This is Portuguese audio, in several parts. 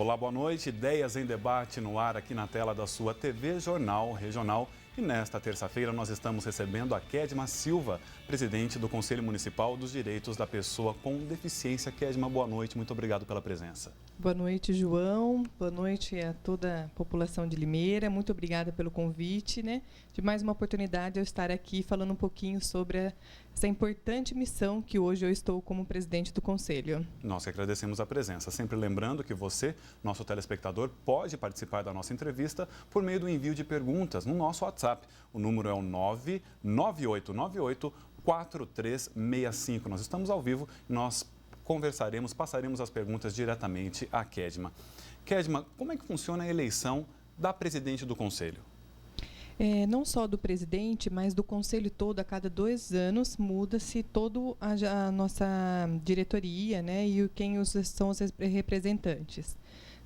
Olá, boa noite. Ideias em debate no ar aqui na tela da sua TV Jornal Regional. E nesta terça-feira nós estamos recebendo a Kedma Silva, presidente do Conselho Municipal dos Direitos da Pessoa com Deficiência. Kedma, boa noite, muito obrigado pela presença. Boa noite, João. Boa noite a toda a população de Limeira. Muito obrigada pelo convite, de mais uma oportunidade eu estar aqui falando um pouquinho sobre essa importante missão que hoje eu estou como presidente do Conselho. Nós que agradecemos a presença. Sempre lembrando que você, nosso telespectador, pode participar da nossa entrevista por meio do envio de perguntas no nosso WhatsApp. O número é o 99898-4365. Nós estamos ao vivo e nós passaremos as perguntas diretamente à Kedma. Kedma, como é que funciona a eleição da presidente do Conselho? Não só do presidente, mas do Conselho todo, a cada 2 anos, muda-se toda a nossa diretoria, e quem são os representantes.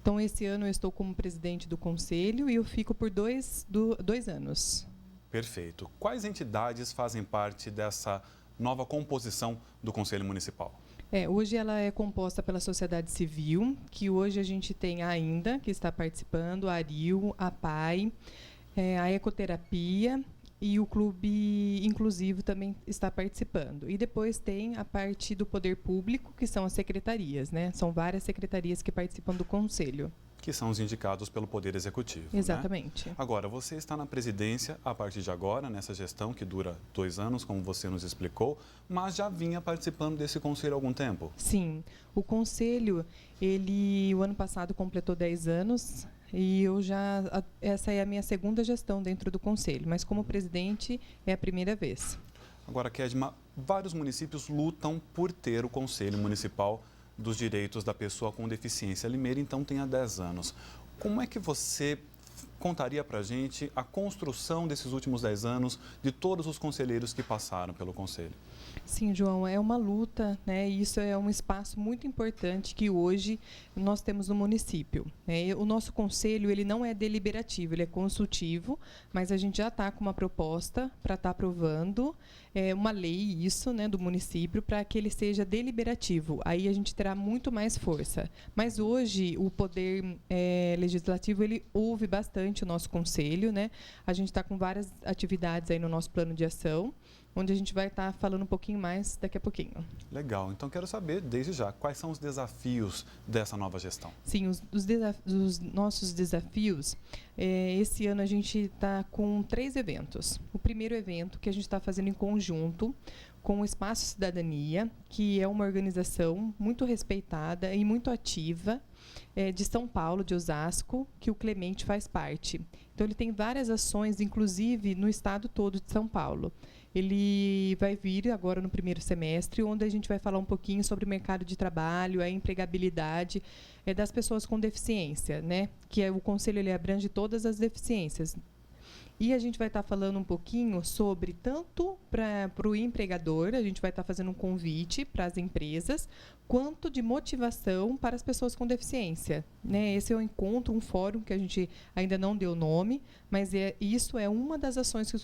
Então, esse ano eu estou como presidente do Conselho e eu fico por 2 anos. Perfeito. Quais entidades fazem parte dessa nova composição do Conselho Municipal? Hoje ela é composta pela sociedade civil, que hoje a gente tem ainda, que está participando, a ARIL, a PAI, a Ecoterapia e o Clube Inclusivo também está participando. E depois tem a parte do poder público, que são as secretarias, São várias secretarias que participam do Conselho. Que são os indicados pelo Poder Executivo. Exatamente. Agora, você está na presidência a partir de agora, nessa gestão que dura 2 anos, como você nos explicou, mas já vinha participando desse conselho há algum tempo? Sim. O conselho, o ano passado completou 10 anos e essa é a minha segunda gestão dentro do conselho, mas como presidente é a primeira vez. Agora, Kedma, vários municípios lutam por ter o Conselho Municipal dos Direitos da Pessoa com Deficiência. Limeira, então, tem há 10 anos. Como é que você contaria para a gente a construção desses últimos 10 anos de todos os conselheiros que passaram pelo Conselho? Sim, João, é uma luta, e isso é um espaço muito importante que hoje nós temos no município. O nosso conselho, ele não é deliberativo, ele é consultivo, mas a gente já está com uma proposta para estar aprovando uma lei, isso, do município, para que ele seja deliberativo. Aí a gente terá muito mais força. Mas hoje o poder legislativo, ele ouve bastante o nosso conselho, A gente está com várias atividades aí no nosso plano de ação, onde a gente vai estar falando um pouquinho mais daqui a pouquinho. Legal. Então, quero saber, desde já, quais são os desafios dessa nova gestão? Sim, os nossos desafios, esse ano a gente está com 3 eventos. O primeiro evento que a gente está fazendo em conjunto com o Espaço Cidadania, que é uma organização muito respeitada e muito ativa, de São Paulo, de Osasco, que o Clemente faz parte. Então, ele tem várias ações, inclusive no estado todo de São Paulo. Ele vai vir agora no primeiro semestre, onde a gente vai falar um pouquinho sobre o mercado de trabalho, a empregabilidade das pessoas com deficiência, Que o Conselho ele abrange todas as deficiências. E a gente vai estar falando um pouquinho sobre, tanto para o empregador, a gente vai estar fazendo um convite para as empresas, quanto de motivação para as pessoas com deficiência. Esse é um encontro, um fórum que a gente ainda não deu nome, mas isso é uma das ações que o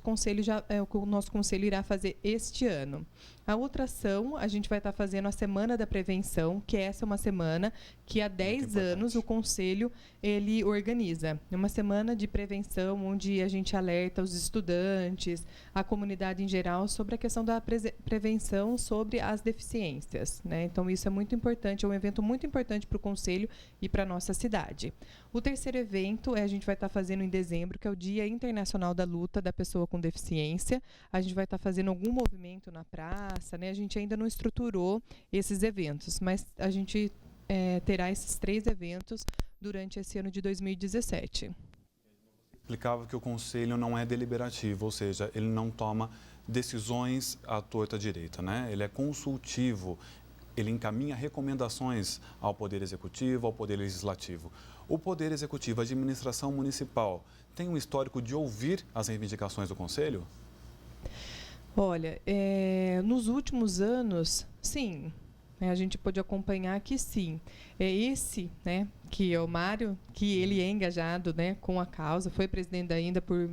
nosso conselho irá fazer este ano. A outra ação, a gente vai estar fazendo a Semana da Prevenção, que essa é uma semana que há 10 anos o conselho ele organiza. É uma semana de prevenção, onde a gente alerta os estudantes, a comunidade em geral, sobre a questão da prevenção sobre as deficiências. Então, isso é muito importante, é um evento muito importante para o Conselho e para a nossa cidade. O terceiro evento a gente vai estar fazendo em dezembro, que é o Dia Internacional da Luta da Pessoa com Deficiência. A gente vai estar fazendo algum movimento na praça, A gente ainda não estruturou esses eventos, mas a gente terá esses 3 eventos durante esse ano de 2017. Explicava que o Conselho não é deliberativo, ou seja, ele não toma decisões à torta direita, Ele é consultivo. Ele encaminha recomendações ao Poder Executivo, ao Poder Legislativo. O Poder Executivo, a administração municipal, tem um histórico de ouvir as reivindicações do Conselho? Olha, nos últimos anos, sim. A gente pode acompanhar que sim. Esse, que é o Mário, que ele é engajado, né, com a causa, foi presidente ainda por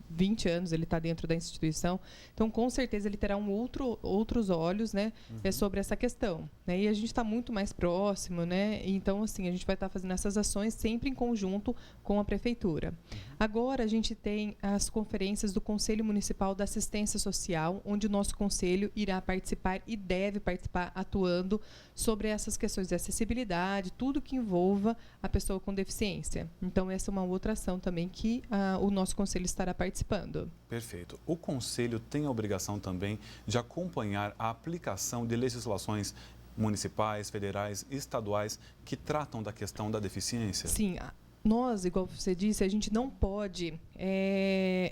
20 anos, ele está dentro da instituição. Então, com certeza, ele terá outros olhos, né, sobre essa questão. Né, e a gente está muito mais próximo, né, então, assim, a gente vai estar fazendo essas ações sempre em conjunto com a Prefeitura. Agora, a gente tem as conferências do Conselho Municipal da Assistência Social, onde o nosso conselho irá participar e deve participar atuando sobre essas questões de acessibilidade, tudo que envolva a pessoa com deficiência. Então, essa é uma outra ação também que o nosso conselho estará participando. Perfeito. O conselho tem a obrigação também de acompanhar a aplicação de legislações municipais, federais e estaduais que tratam da questão da deficiência? Sim. Nós, igual você disse, a gente não pode,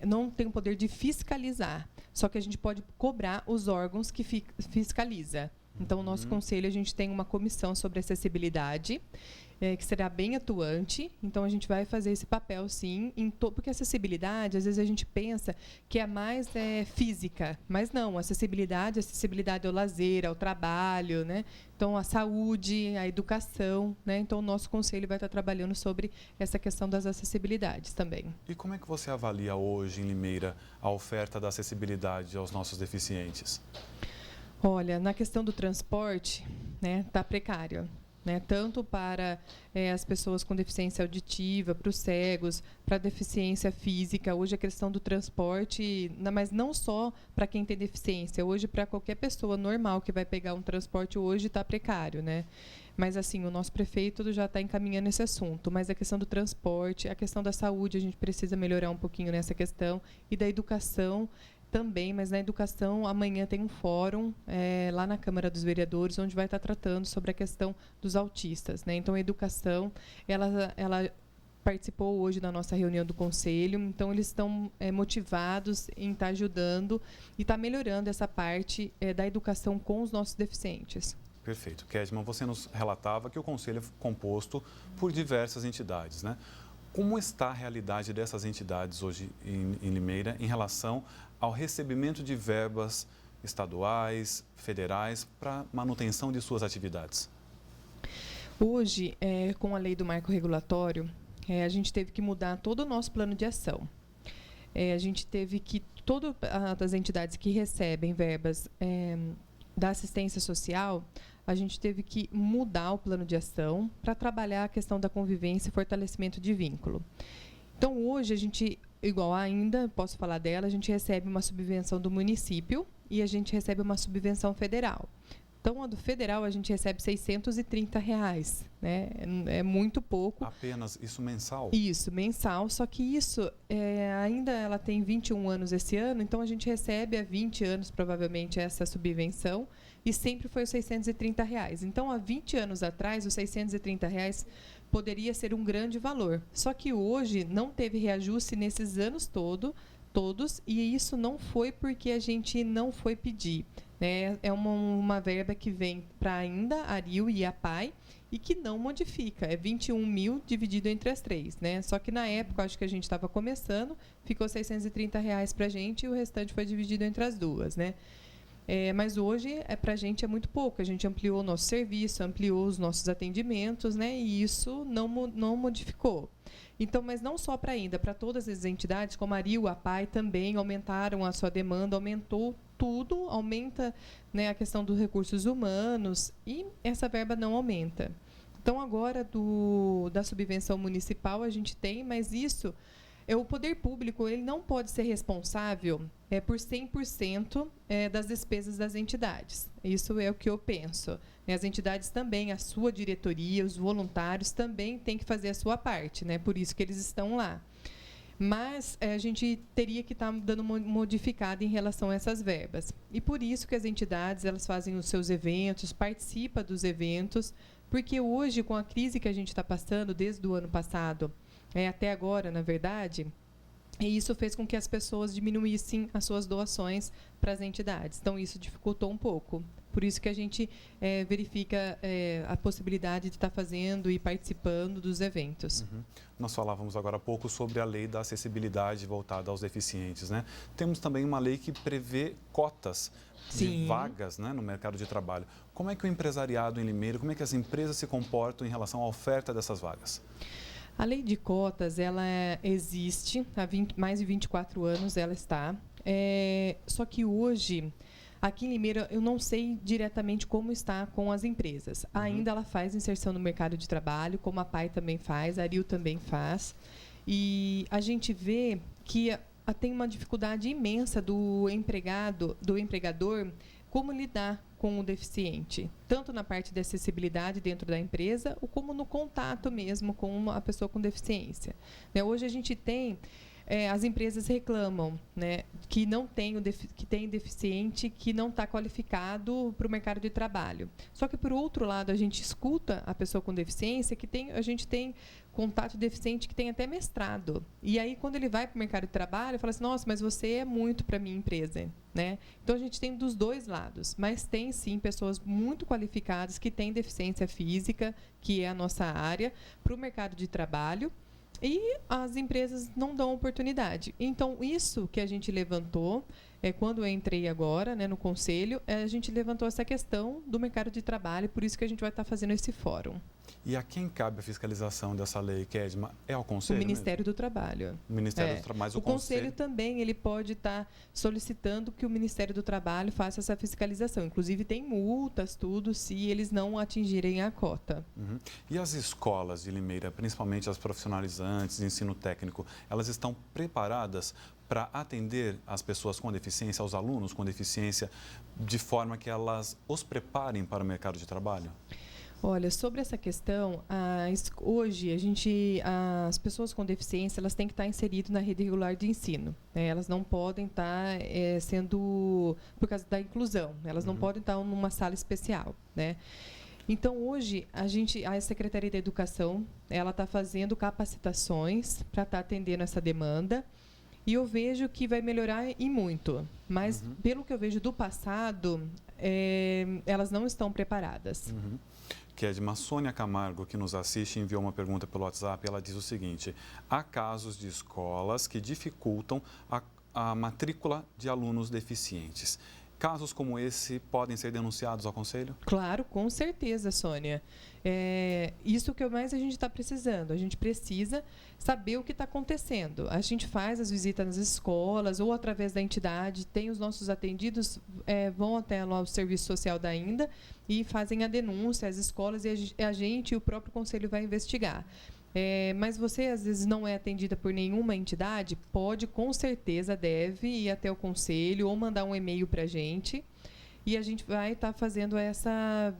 não tem o poder de fiscalizar, só que a gente pode cobrar os órgãos que fiscaliza. Então, o nosso conselho, a gente tem uma comissão sobre acessibilidade, que será bem atuante. Então, a gente vai fazer esse papel, sim, porque acessibilidade, às vezes a gente pensa que é mais física, mas não, acessibilidade ao lazer, ao trabalho, né? Então, a saúde, a educação, né? Então, o nosso conselho vai estar trabalhando sobre essa questão das acessibilidades também. E como é que você avalia hoje, em Limeira, a oferta da acessibilidade aos nossos deficientes? Olha, na questão do transporte, né, está precário. Né, tanto para as pessoas com deficiência auditiva, para os cegos, para a deficiência física. Hoje a questão do transporte, mas não só para quem tem deficiência, hoje para qualquer pessoa normal que vai pegar um transporte hoje está precário, né? Mas assim, o nosso prefeito já está encaminhando esse assunto, mas a questão do transporte, a questão da saúde, a gente precisa melhorar um pouquinho nessa questão, e da educação também, mas na educação amanhã tem um fórum lá na Câmara dos Vereadores, onde vai estar tratando sobre a questão dos autistas, né? Então, a educação, ela participou hoje da nossa reunião do Conselho, então eles estão motivados em estar ajudando e estar melhorando essa parte da educação com os nossos deficientes. Perfeito. Kedman, você nos relatava que o Conselho é composto por diversas entidades, né? Como está a realidade dessas entidades hoje em Limeira em relação ao recebimento de verbas estaduais, federais, para manutenção de suas atividades? Hoje, com a lei do marco regulatório, a gente teve que mudar todo o nosso plano de ação. A gente teve que, todas as entidades que recebem verbas da assistência social, a gente teve que mudar o plano de ação para trabalhar a questão da convivência e fortalecimento de vínculo. Então, hoje, a gente, igual ainda, posso falar dela, a gente recebe uma subvenção do município e a gente recebe uma subvenção federal. Então, a do federal, a gente recebe R$630, né? É muito pouco. Apenas isso mensal? Isso, mensal, só que isso, ainda ela tem 21 anos esse ano, então a gente recebe há 20 anos, provavelmente, essa subvenção, e sempre foi os R$630. Então, há 20 anos atrás, os R$630 poderia ser um grande valor. Só que hoje não teve reajuste nesses anos todos, e isso não foi porque a gente não foi pedir. Né? É uma verba que vem para ainda a ARIL e a PAI e que não modifica. É 21 mil dividido entre as três. Né? Só que na época, acho que a gente estava começando, ficou R$630 para a gente e o restante foi dividido entre as duas. Né? Mas hoje, para a gente, é muito pouco. A gente ampliou o nosso serviço, ampliou os nossos atendimentos, né? E isso não modificou. Então, mas não só para ainda, para todas as entidades, como a ARIL, a PAI, também aumentaram a sua demanda, aumentou tudo, aumenta, né, a questão dos recursos humanos e essa verba não aumenta. Então, agora, da subvenção municipal, a gente tem, mas isso... o poder público ele não pode ser responsável por 100% das despesas das entidades. Isso é o que eu penso. As entidades também, a sua diretoria, os voluntários também têm que fazer a sua parte, né? Por isso que eles estão lá. Mas a gente teria que estar dando uma modificada em relação a essas verbas. E por isso que as entidades elas fazem os seus eventos, participam dos eventos, porque hoje, com a crise que a gente está passando desde o ano passado, até agora, na verdade, e isso fez com que as pessoas diminuíssem as suas doações para as entidades. Então, isso dificultou um pouco. Por isso que a gente verifica a possibilidade de estar fazendo e participando dos eventos. Nós falávamos agora há pouco sobre a lei da acessibilidade voltada aos deficientes, né? Temos também uma lei que prevê cotas de vagas, né, no mercado de trabalho. Como é que o empresariado em Limeira, como é que as empresas se comportam em relação à oferta dessas vagas? A lei de cotas, ela existe há mais de 24 anos, ela está. Só que hoje, aqui em Limeira, eu não sei diretamente como está com as empresas. Ainda ela faz inserção no mercado de trabalho, como a PAI também faz, a ARIL também faz. E a gente vê que tem uma dificuldade imensa do empregador, como lidar com o deficiente, tanto na parte de acessibilidade dentro da empresa, ou como no contato mesmo com a pessoa com deficiência. Hoje a gente tem, as empresas reclamam, né, que tem deficiente que não está qualificado para o mercado de trabalho. Só que, por outro lado, a gente escuta a pessoa com deficiência, a gente tem contato de deficiente que tem até mestrado. E aí, quando ele vai para o mercado de trabalho, fala assim, nossa, mas você é muito para a minha empresa. Né? Então, a gente tem dos dois lados, mas tem, sim, pessoas muito qualificadas que têm deficiência física, que é a nossa área, para o mercado de trabalho, e as empresas não dão oportunidade. Então, isso que a gente levantou, quando eu entrei agora, né, no Conselho, a gente levantou essa questão do mercado de trabalho, por isso que a gente vai estar fazendo esse fórum. E a quem cabe a fiscalização dessa lei, Kedma? É ao Conselho? O Ministério do Trabalho. O Ministério do Trabalho, mas o Conselho também ele pode estar solicitando que o Ministério do Trabalho faça essa fiscalização. Inclusive, tem multas, tudo, se eles não atingirem a cota. E as escolas de Limeira, principalmente as profissionalizantes de ensino técnico, elas estão preparadas para atender as pessoas com deficiência, aos alunos com deficiência, de forma que elas os preparem para o mercado de trabalho? Olha, sobre essa questão, hoje as pessoas com deficiência elas têm que estar inseridas na rede regular de ensino. Né? Elas não podem estar sendo, por causa da inclusão, elas não podem estar numa sala especial. Né? Então, hoje, a Secretaria da Educação ela está fazendo capacitações para estar atendendo essa demanda. E eu vejo que vai melhorar e muito. Mas, pelo que eu vejo do passado, elas não estão preparadas. Kedma, Sônia Camargo, que nos assiste, enviou uma pergunta pelo WhatsApp. Ela diz o seguinte: há casos de escolas que dificultam a matrícula de alunos deficientes. Casos como esse podem ser denunciados ao Conselho? Claro, com certeza, Sônia. Isso que mais a gente está precisando. A gente precisa saber o que está acontecendo. A gente faz as visitas nas escolas ou através da entidade, tem os nossos atendidos, vão até lá o serviço social da INDA e fazem a denúncia às escolas e a gente e o próprio Conselho vai investigar. Mas você, às vezes, não é atendida por nenhuma entidade, pode, com certeza, deve ir até o Conselho ou mandar um e-mail para a gente. E a gente vai estar fazendo essa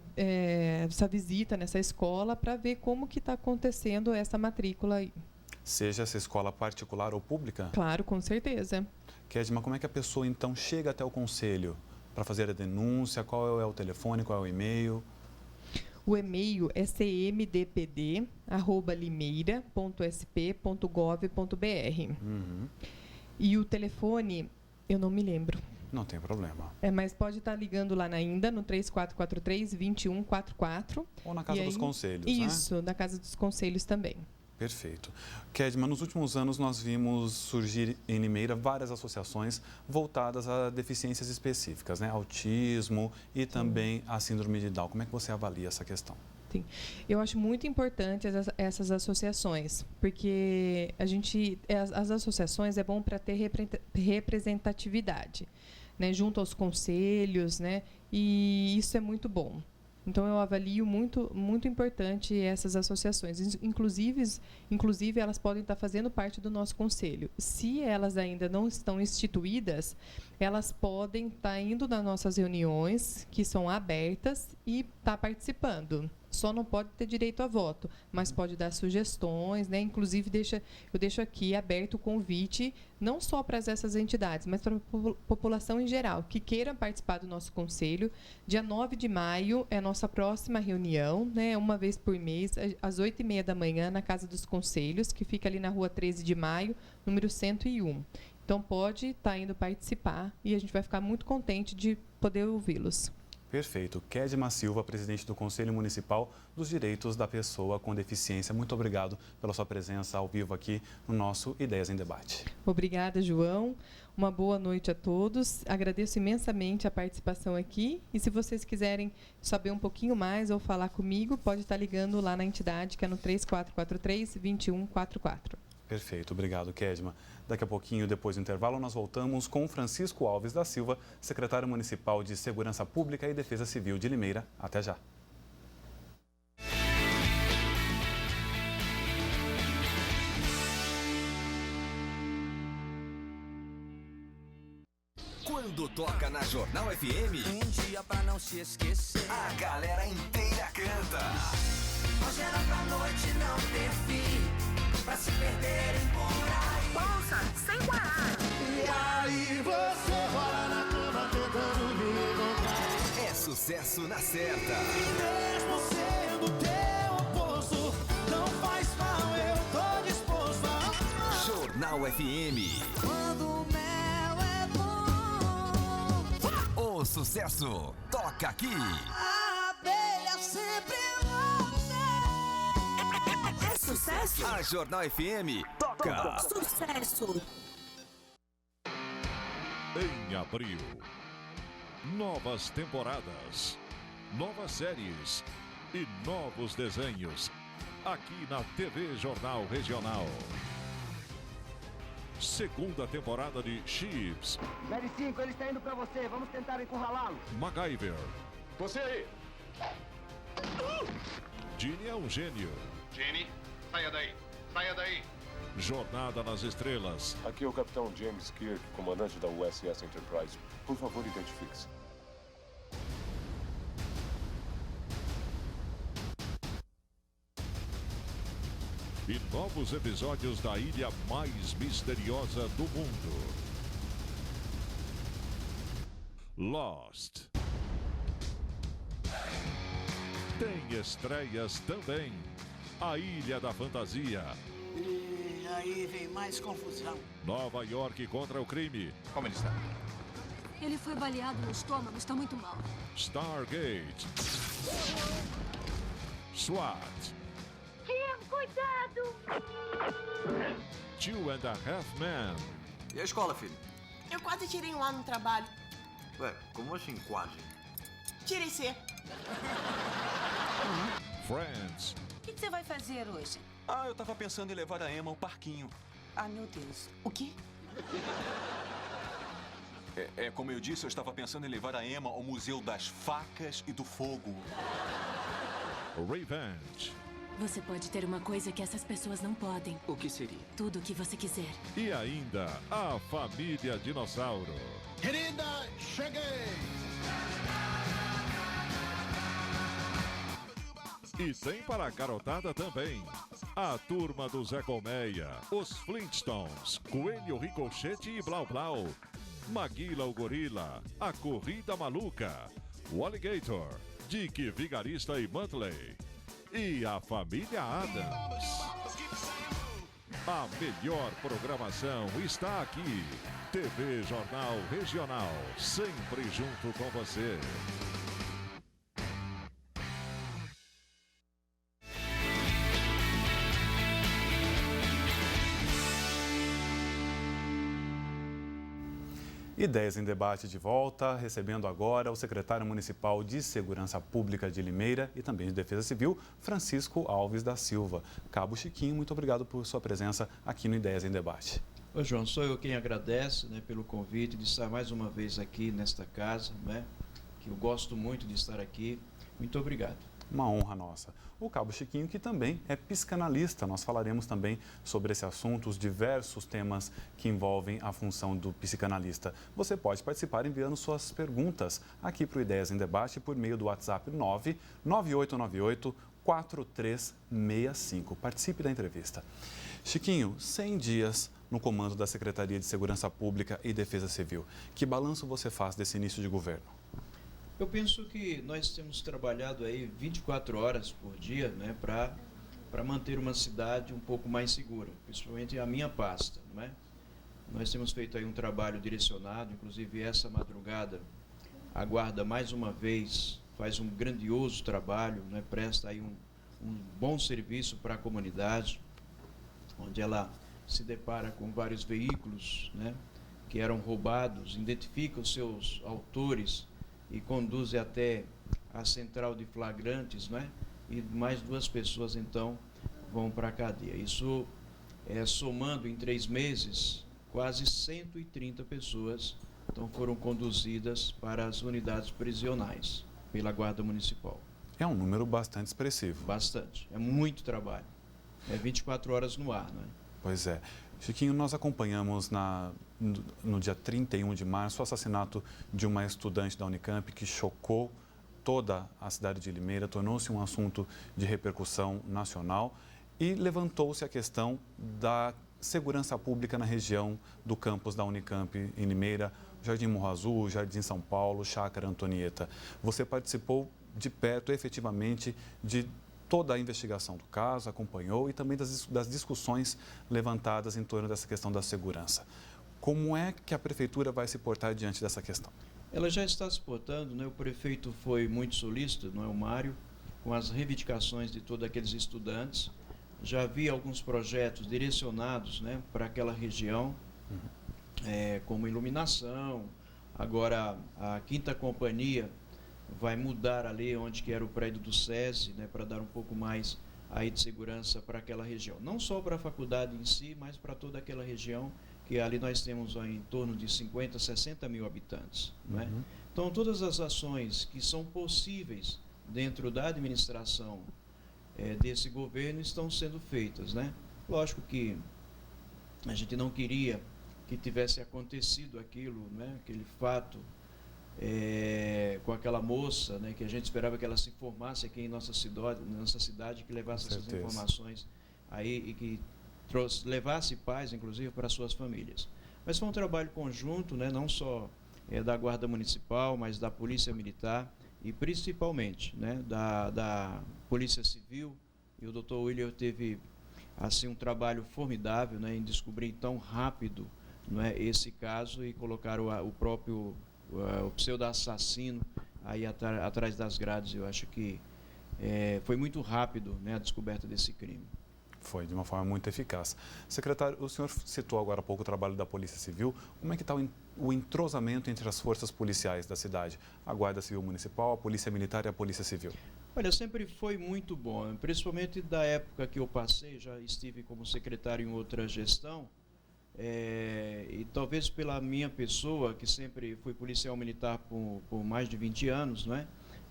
visita nessa escola para ver como que está acontecendo essa matrícula aí. Seja essa escola particular ou pública? Claro, com certeza. Kedma, como é que a pessoa, então, chega até o Conselho para fazer a denúncia? Qual é o telefone, qual é o e-mail? O e-mail é cmdpd@limeira.sp.gov.br. E o telefone, eu não me lembro. Não tem problema. Mas pode estar ligando lá na INDA, no 3443-2144. Ou na Casa dos Conselhos, Isso, né? na Casa dos Conselhos também. Perfeito. Kedma, nos últimos anos nós vimos surgir em Limeira várias associações voltadas a deficiências específicas, né? Autismo e também a síndrome de Down. Como é que você avalia essa questão? Sim. Eu acho muito importante essas associações, porque as associações é bom para ter representatividade, né? Junto aos conselhos, né? E isso é muito bom. Então, eu avalio muito, muito importante essas associações. Inclusive, elas podem estar fazendo parte do nosso conselho. Se elas ainda não estão instituídas, elas podem estar indo nas nossas reuniões, que são abertas, e estar participando. Só não pode ter direito a voto, mas pode dar sugestões, né? Inclusive, eu deixo aqui aberto o convite, não só para essas entidades, mas para a população em geral, que queiram participar do nosso conselho. Dia 9 de maio é a nossa próxima reunião, né? Uma vez por mês, às 8h30 da manhã, na Casa dos Conselhos, que fica ali na rua 13 de maio, número 101. Então, pode estar indo participar e a gente vai ficar muito contente de poder ouvi-los. Perfeito. Kedma Silva, presidente do Conselho Municipal dos Direitos da Pessoa com Deficiência. Muito obrigado pela sua presença ao vivo aqui no nosso Ideias em Debate. Obrigada, João. Uma boa noite a todos. Agradeço imensamente a participação aqui. E se vocês quiserem saber um pouquinho mais ou falar comigo, pode estar ligando lá na entidade, que é no 3443-2144. Perfeito. Obrigado, Kedma. Daqui a pouquinho, depois do intervalo, nós voltamos com Francisco Alves da Silva, secretário municipal de Segurança Pública e Defesa Civil de Limeira. Até já. Quando toca na Jornal FM, um dia pra não se esquecer, a galera inteira canta. hoje era pra noite não ter fim, pra se perderem por aí. Ouça sem parar. E aí você rola na cama tentando me encontrar. É sucesso na certa. E mesmo sendo teu oposto, não faz mal, eu tô disposto a amar. Jornal FM. Quando o mel é bom, O sucesso toca aqui. a abelha sempre É sucesso? A Jornal FM toca. Sucesso. Em abril, novas temporadas, novas séries e novos desenhos aqui na TV Jornal Regional. Segunda temporada de Chips, 05, ele está indo pra você. Vamos tentar encurralá-lo. MacGyver, Você aí! Ginny é um gênio, Jenny, saia daí! Saia daí! Jornada nas Estrelas, Aqui é o Capitão James Kirk, comandante da USS Enterprise. Por favor, identifique-se. e novos episódios da ilha mais misteriosa do mundo. Lost. Tem estreias também. A Ilha da Fantasia. E aí vem mais confusão. Nova York contra o crime. Como ele está? Ele foi baleado no estômago, está muito mal. Stargate. SWAT. Tim, cuidado! 2.5 Men. E a escola, filho? Eu quase tirei um A no trabalho. Ué, como assim quase? Tirei C. Friends. O que você vai fazer hoje? Ah, eu tava pensando em levar a Emma ao parquinho. Ah, meu Deus. O quê? Como eu disse, eu estava pensando em levar a Emma ao Museu das Facas e do Fogo. Revenge. Você pode ter uma coisa que essas pessoas não podem. O que seria? Tudo o que você quiser. E ainda a família Dinossauro. Querida, cheguei! E tem para a garotada também. A turma do Zé Colmeia, os Flintstones, Coelho Ricochete e Blau Blau, Maguila o Gorila, a Corrida Maluca, o Alligator, Dick Vigarista e Muttley e a família Addams. A melhor programação está aqui. TV Jornal Regional, sempre junto com você. Ideias em Debate de volta, recebendo agora o secretário municipal de Segurança Pública de Limeira e também de Defesa Civil, Francisco Alves da Silva. Cabo Chiquinho, muito obrigado por sua presença aqui no Ideias em Debate. Ô João, sou eu quem agradece, né, pelo convite de estar mais uma vez aqui nesta casa, né, que eu gosto muito de estar aqui. Muito obrigado. Uma honra nossa. O Cabo Chiquinho, que também é psicanalista. Nós falaremos também sobre esse assunto, os diversos temas que envolvem a função do psicanalista. Você pode participar enviando suas perguntas aqui para o Ideias em Debate por meio do WhatsApp 99898-4365. Participe da entrevista. Chiquinho, 100 dias no comando da Secretaria de Segurança Pública e Defesa Civil. Que balanço você faz desse início de governo? Eu penso que nós temos trabalhado aí 24 horas por dia, né, para manter uma cidade um pouco mais segura, principalmente a minha pasta, não é? Nós temos feito aí um trabalho direcionado, inclusive essa madrugada A Guarda, mais uma vez, faz um grandioso trabalho, né? Presta aí um bom serviço para a comunidade, onde ela se depara com vários veículos, né, que eram roubados, identifica os seus autores e conduz até a central de flagrantes, né, e mais 2 pessoas, então, vão para a cadeia. Isso, somando em 3 meses, quase 130 pessoas então, foram conduzidas para as unidades prisionais pela Guarda Municipal. É um número bastante expressivo. Bastante. É muito trabalho. É 24 horas no ar, não é? Pois é. Chiquinho, nós acompanhamos no dia 31 de março o assassinato de uma estudante da Unicamp que chocou toda a cidade de Limeira, tornou-se um assunto de repercussão nacional e levantou-se a questão da segurança pública na região do campus da Unicamp em Limeira, Jardim Morro Azul, Jardim São Paulo, Chácara Antonieta. Você participou de perto, efetivamente, de toda a investigação do caso, acompanhou e também das discussões levantadas em torno dessa questão da segurança. Como é que a Prefeitura vai se portar diante dessa questão? Ela já está se portando, né? O prefeito foi muito solícito, não é, o Mário, com as reivindicações de todos aqueles estudantes. Já havia alguns projetos direcionados, né, para aquela região, como iluminação. Agora, a 5ª Companhia vai mudar ali onde que era o prédio do SESI, né, para dar um pouco mais aí de segurança para aquela região. Não só para a faculdade em si, mas para toda aquela região, que ali nós temos em torno de 50, 60 mil habitantes. Né? Então, todas as ações que são possíveis dentro da administração desse governo estão sendo feitas. Né? Lógico que a gente não queria que tivesse acontecido aquilo, né, aquele fato, com aquela moça, né, que a gente esperava que ela se formasse aqui em nossa cidade, que levasse essas informações aí e que levasse paz, inclusive, para suas famílias. Mas foi um trabalho conjunto, né, não só da Guarda Municipal, mas da Polícia Militar e principalmente, né, da Polícia Civil. E o Dr. William teve assim um trabalho formidável, né, em descobrir tão rápido, não é, esse caso e colocar o próprio o pseudo-assassino aí atrás das grades. Eu acho que foi muito rápido, né, a descoberta desse crime. Foi, de uma forma muito eficaz. Secretário, o senhor citou agora há pouco o trabalho da Polícia Civil. Como é que está o entrosamento entre as forças policiais da cidade? A Guarda Civil Municipal, a Polícia Militar e a Polícia Civil. Olha, sempre foi muito bom, principalmente da época que eu passei, já estive como secretário em outra gestão, e talvez pela minha pessoa, que sempre fui policial militar por mais de 20 anos, não é?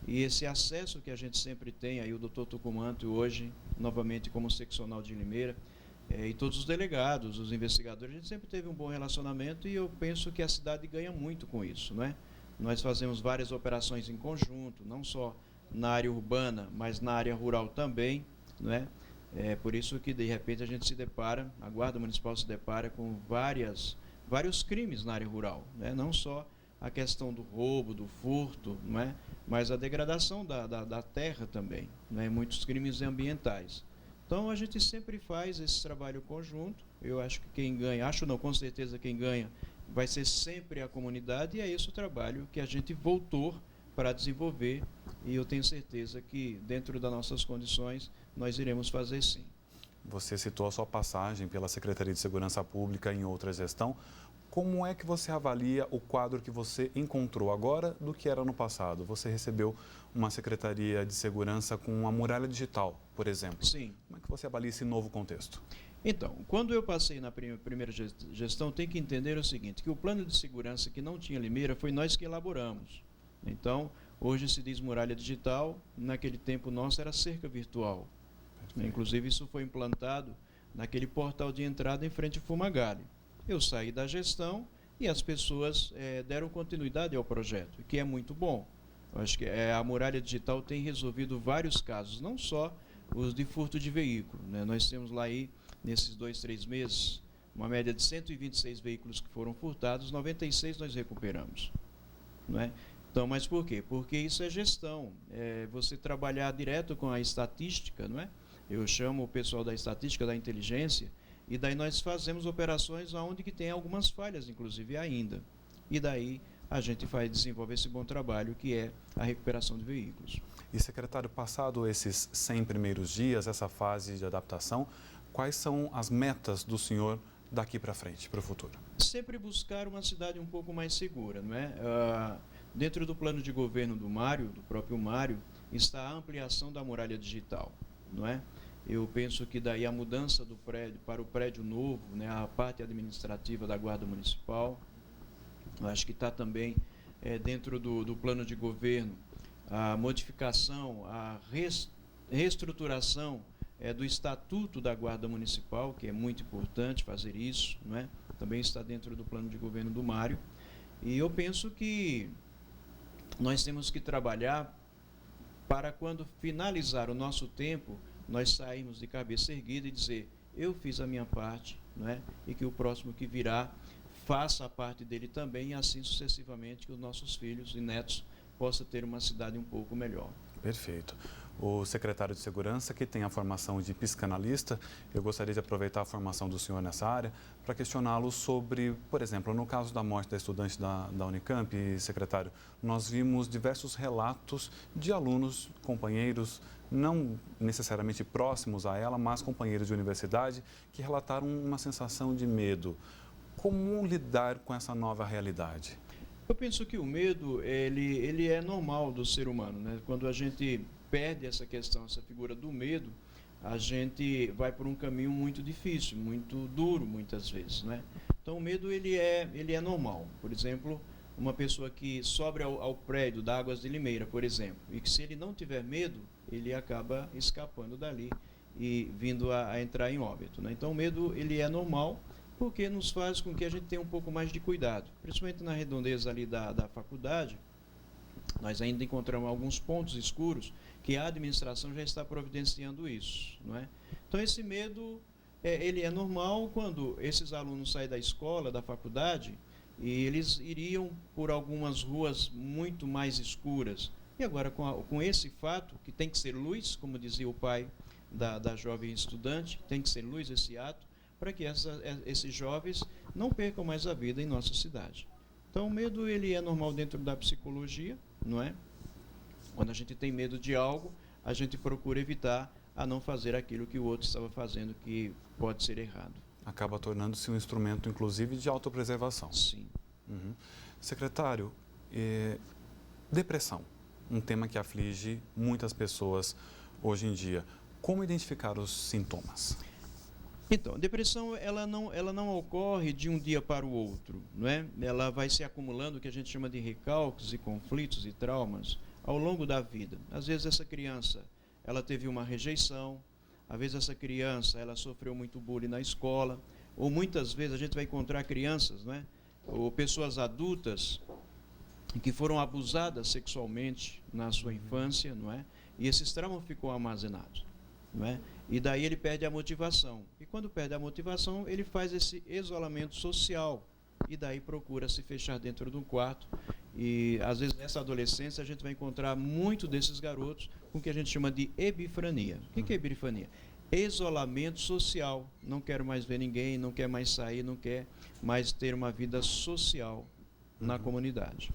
E esse acesso que a gente sempre tem, aí o doutor Tucumanto hoje, novamente como seccional de Limeira, e todos os delegados, os investigadores, a gente sempre teve um bom relacionamento e eu penso que a cidade ganha muito com isso, não é? Nós fazemos várias operações em conjunto, não só na área urbana, mas na área rural também, não é? É por isso que, de repente, a gente se depara, a Guarda Municipal se depara com vários crimes na área rural, né? Não só a questão do roubo, do furto, não é? Mas a degradação da terra também, né? Muitos crimes ambientais. Então, a gente sempre faz esse trabalho conjunto. Eu acho que quem ganha, com certeza quem ganha vai ser sempre a comunidade, e é esse o trabalho que a gente voltou para desenvolver, e eu tenho certeza que, dentro das nossas condições, nós iremos fazer sim. Você citou a sua passagem pela Secretaria de Segurança Pública em outra gestão. Como é que você avalia o quadro que você encontrou agora do que era no passado? Você recebeu uma Secretaria de Segurança com uma muralha digital, por exemplo. Sim. Como é que você avalia esse novo contexto? Então, quando eu passei na primeira gestão, tem que entender o seguinte, que o plano de segurança que não tinha Limeira foi nós que elaboramos. Então, hoje se diz muralha digital, naquele tempo nosso era cerca virtual. Perfeito. Inclusive, isso foi implantado naquele portal de entrada em frente ao Fumagalli. Eu saí da gestão e as pessoas deram continuidade ao projeto, que é muito bom. Eu acho que a muralha digital tem resolvido vários casos, não só os de furto de veículo, né? Nós temos lá aí, nesses 2, 3 meses, uma média de 126 veículos que foram furtados, 96 nós recuperamos, não é? Então, mas por quê? Porque isso é gestão, você trabalhar direto com a estatística, não é? Eu chamo o pessoal da estatística, da inteligência, e daí nós fazemos operações onde que tem algumas falhas, inclusive, ainda. E daí a gente vai desenvolver esse bom trabalho que é a recuperação de veículos. E, secretário, passado esses 100 primeiros dias, essa fase de adaptação, quais são as metas do senhor daqui para frente, para o futuro? Sempre buscar uma cidade um pouco mais segura, não é? Dentro do plano de governo do próprio Mário, está a ampliação da muralha digital, não é? Eu penso que daí a mudança do prédio para o prédio novo, né, a parte administrativa da Guarda Municipal, eu acho que está também dentro do plano de governo a modificação, a reestruturação do Estatuto da Guarda Municipal, que é muito importante fazer isso, não é? Também está dentro do plano de governo do Mário. E eu penso que nós temos que trabalhar para, quando finalizar o nosso tempo, nós sairmos de cabeça erguida e dizer: eu fiz a minha parte, não é? E que o próximo que virá faça a parte dele também, e assim sucessivamente, que os nossos filhos e netos possam ter uma cidade um pouco melhor. Perfeito. O secretário de Segurança, que tem a formação de psicanalista, eu gostaria de aproveitar a formação do senhor nessa área para questioná-lo sobre, por exemplo, no caso da morte da estudante da Unicamp, secretário, nós vimos diversos relatos de alunos, companheiros, não necessariamente próximos a ela, mas companheiros de universidade, que relataram uma sensação de medo. Como lidar com essa nova realidade? Eu penso que o medo, ele é normal do ser humano, né? Quando a gente perde essa questão, essa figura do medo, a gente vai por um caminho muito difícil, muito duro, muitas vezes, né? Então, o medo, ele é normal. Por exemplo, uma pessoa que sobe ao prédio da Águas de Limeira, por exemplo, e que, se ele não tiver medo, ele acaba escapando dali e vindo a entrar em óbito, né? Então, o medo, ele é normal, porque nos faz com que a gente tenha um pouco mais de cuidado. Principalmente na redondeza ali da faculdade, nós ainda encontramos alguns pontos escuros que a administração já está providenciando isso, não é? Então, esse medo, ele é normal quando esses alunos saem da escola, da faculdade, e eles iriam por algumas ruas muito mais escuras. E agora, com esse fato, que tem que ser luz, como dizia o pai da jovem estudante, tem que ser luz esse ato, para que esses jovens não percam mais a vida em nossa cidade. Então, o medo, ele é normal dentro da psicologia, não é? Quando a gente tem medo de algo, a gente procura evitar a não fazer aquilo que o outro estava fazendo, que pode ser errado. Acaba tornando-se um instrumento, inclusive, de autopreservação. Sim. Uhum. Secretário, depressão, um tema que aflige muitas pessoas hoje em dia. Como identificar os sintomas? Então, a depressão, ela não ocorre de um dia para o outro, não é? Ela vai se acumulando, o que a gente chama de recalques e conflitos e traumas, ao longo da vida. Às vezes essa criança, ela teve uma rejeição, às vezes essa criança, ela sofreu muito bullying na escola, ou muitas vezes a gente vai encontrar crianças, não é? Ou pessoas adultas que foram abusadas sexualmente na sua infância, não é? E esses traumas ficam armazenados, não é? E daí ele perde a motivação. E quando perde a motivação, ele faz esse isolamento social. E daí procura se fechar dentro de um quarto. E às vezes nessa adolescência a gente vai encontrar muito desses garotos com o que a gente chama de epifania. O que é epifania? Isolamento social. Não quero mais ver ninguém, não quer mais sair, não quer mais ter uma vida social na comunidade.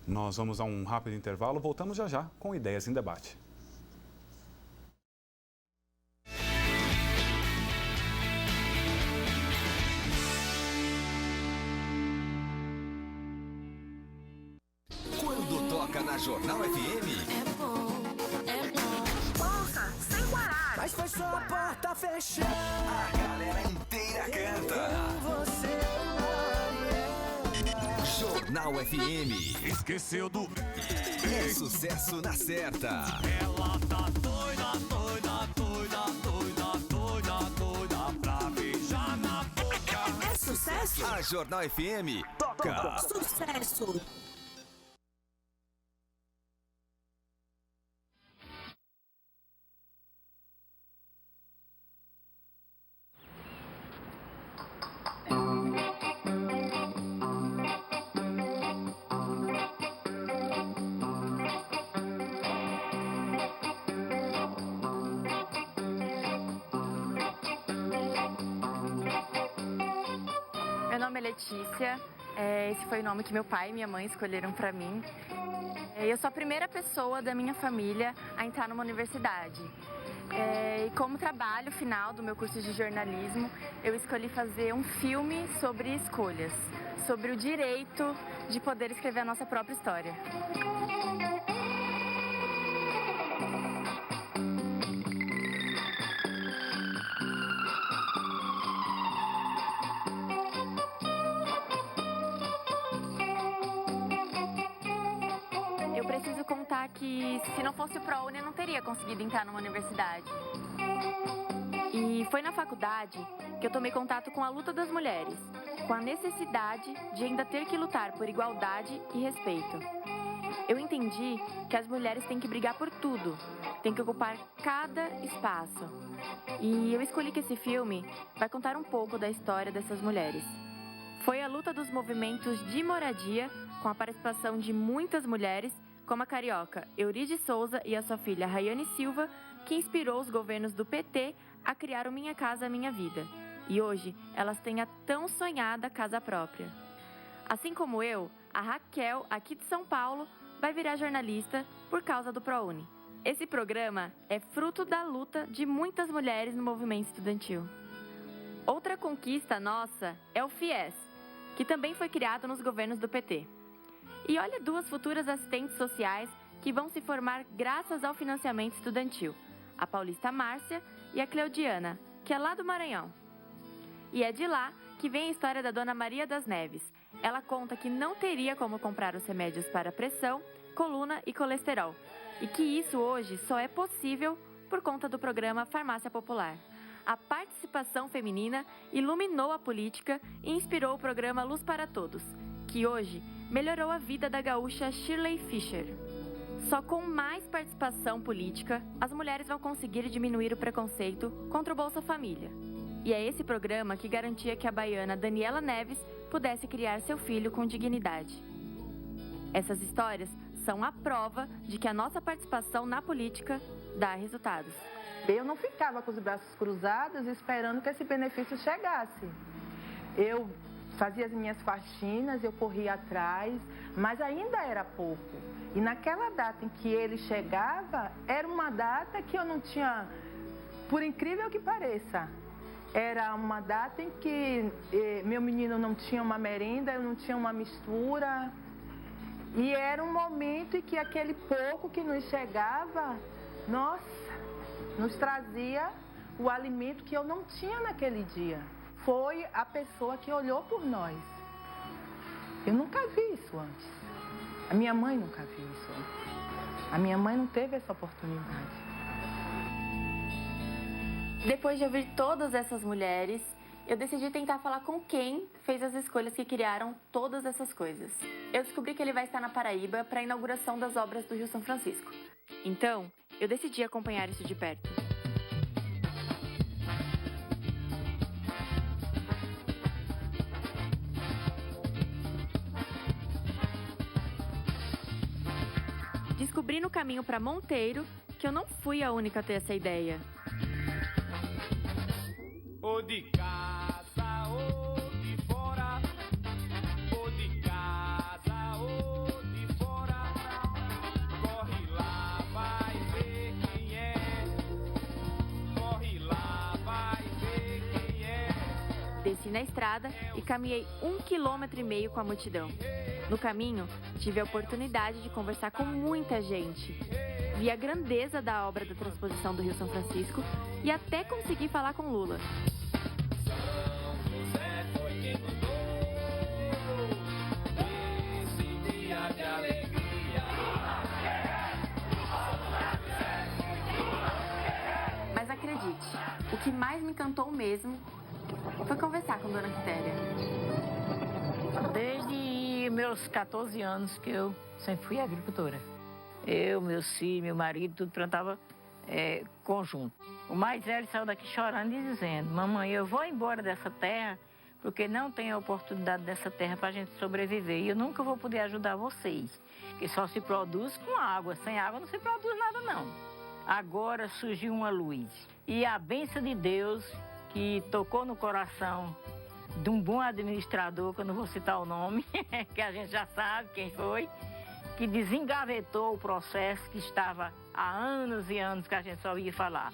Nós vamos a um rápido intervalo. Voltamos já já com Ideias em Debate. Na Jornal FM. É bom. Ouça, sem parar. Mas foi só a porta fechar. A galera inteira canta. Você Jornal FM. esqueceu do... É sucesso na certa. Ela tá doida, doida, doida, doida, doida, doida pra beijar na boca. É sucesso. A Jornal FM toca. Sucesso. Meu nome é Letícia, Esse foi o nome que meu pai e minha mãe escolheram para mim. Eu sou a primeira pessoa da minha família a entrar numa universidade. E como trabalho final do meu curso de jornalismo, eu escolhi fazer um filme sobre escolhas, sobre o direito de poder escrever a nossa própria história. Eu preciso contar que se não fosse o ProUni, eu não teria conseguido entrar numa universidade. E foi na faculdade que eu tomei contato com a luta das mulheres, com a necessidade de ainda ter que lutar por igualdade e respeito. Eu entendi que as mulheres têm que brigar por tudo, têm que ocupar cada espaço. E eu escolhi que esse filme vai contar um pouco da história dessas mulheres. Foi a luta dos movimentos de moradia, com a participação de muitas mulheres, como a carioca Euride Souza e a sua filha Rayane Silva, que inspirou os governos do PT a criar o Minha Casa Minha Vida. E hoje elas têm a tão sonhada casa própria. Assim como eu, a Raquel, aqui de São Paulo, vai virar jornalista por causa do ProUni. Esse programa é fruto da luta de muitas mulheres no movimento estudantil. Outra conquista nossa é o FIES, que também foi criado nos governos do PT. E olha duas futuras assistentes sociais que vão se formar graças ao financiamento estudantil, a paulista Márcia e a Cleudiana, que é lá do Maranhão. E é de lá que vem a história da dona Maria das Neves. Ela conta que não teria como comprar os remédios para pressão, coluna e colesterol, e que isso hoje só é possível por conta do programa Farmácia Popular. A participação feminina iluminou a política e inspirou o programa Luz para Todos, que hoje melhorou a vida da gaúcha Shirley Fisher. Só com mais participação política, as mulheres vão conseguir diminuir o preconceito contra o Bolsa Família. E é esse programa que garantia que a baiana Daniela Neves pudesse criar seu filho com dignidade. Essas histórias são a prova de que a nossa participação na política dá resultados. Eu não ficava com os braços cruzados esperando que esse benefício chegasse. Eu fazia as minhas faxinas, eu corria atrás, mas ainda era pouco. E naquela data em que ele chegava, era uma data que eu não tinha, por incrível que pareça, era uma data em que meu menino não tinha uma merenda, eu não tinha uma mistura. E era um momento em que aquele pouco que nos chegava, nossa, nos trazia o alimento que eu não tinha naquele dia. Foi a pessoa que olhou por nós. Eu nunca vi isso antes. A minha mãe nunca viu isso antes. A minha mãe não teve essa oportunidade. Depois de ouvir todas essas mulheres, eu decidi tentar falar com quem fez as escolhas que criaram todas essas coisas. Eu descobri que ele vai estar na Paraíba para a inauguração das obras do Rio São Francisco. Então, eu decidi acompanhar isso de perto. Descobri no caminho para Monteiro que eu não fui a única a ter essa ideia. Ou de casa ou de fora, ou de casa ou de fora, corre lá, vai ver quem é, corre lá, vai ver quem é. Desci na estrada e caminhei 1,5 km com a multidão. No caminho, tive a oportunidade de conversar com muita gente. Vi a grandeza da obra da transposição do Rio São Francisco e até consegui falar com Lula. Mas acredite, o que mais me encantou mesmo foi conversar com Dona Quitéria. Desde meus 14 anos que eu sempre fui agricultora. Eu, meus filhos, meu marido, tudo plantava conjunto. O mais velho saiu daqui chorando e dizendo: mamãe, eu vou embora dessa terra porque não tem a oportunidade dessa terra para a gente sobreviver. E eu nunca vou poder ajudar vocês, que só se produz com água. Sem água não se produz nada, não. Agora surgiu uma luz. E a bênção de Deus que tocou no coração de um bom administrador, que eu não vou citar o nome, que a gente já sabe quem foi, que desengavetou o processo que estava há anos e anos que a gente só ia falar.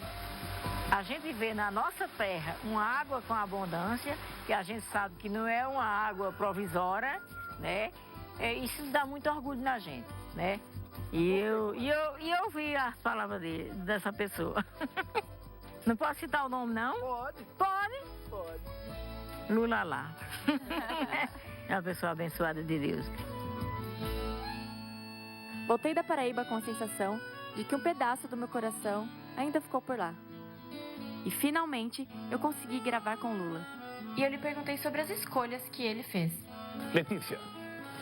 A gente vê na nossa terra uma água com abundância, que a gente sabe que não é uma água provisória, né? Isso dá muito orgulho na gente, né? E eu ouvi as palavras dessa pessoa. Não posso citar o nome, não? Pode. Pode? Pode. Lula lá. É uma pessoa abençoada de Deus. Voltei da Paraíba com a sensação de que um pedaço do meu coração ainda ficou por lá. E finalmente eu consegui gravar com Lula. E eu lhe perguntei sobre as escolhas que ele fez. Letícia,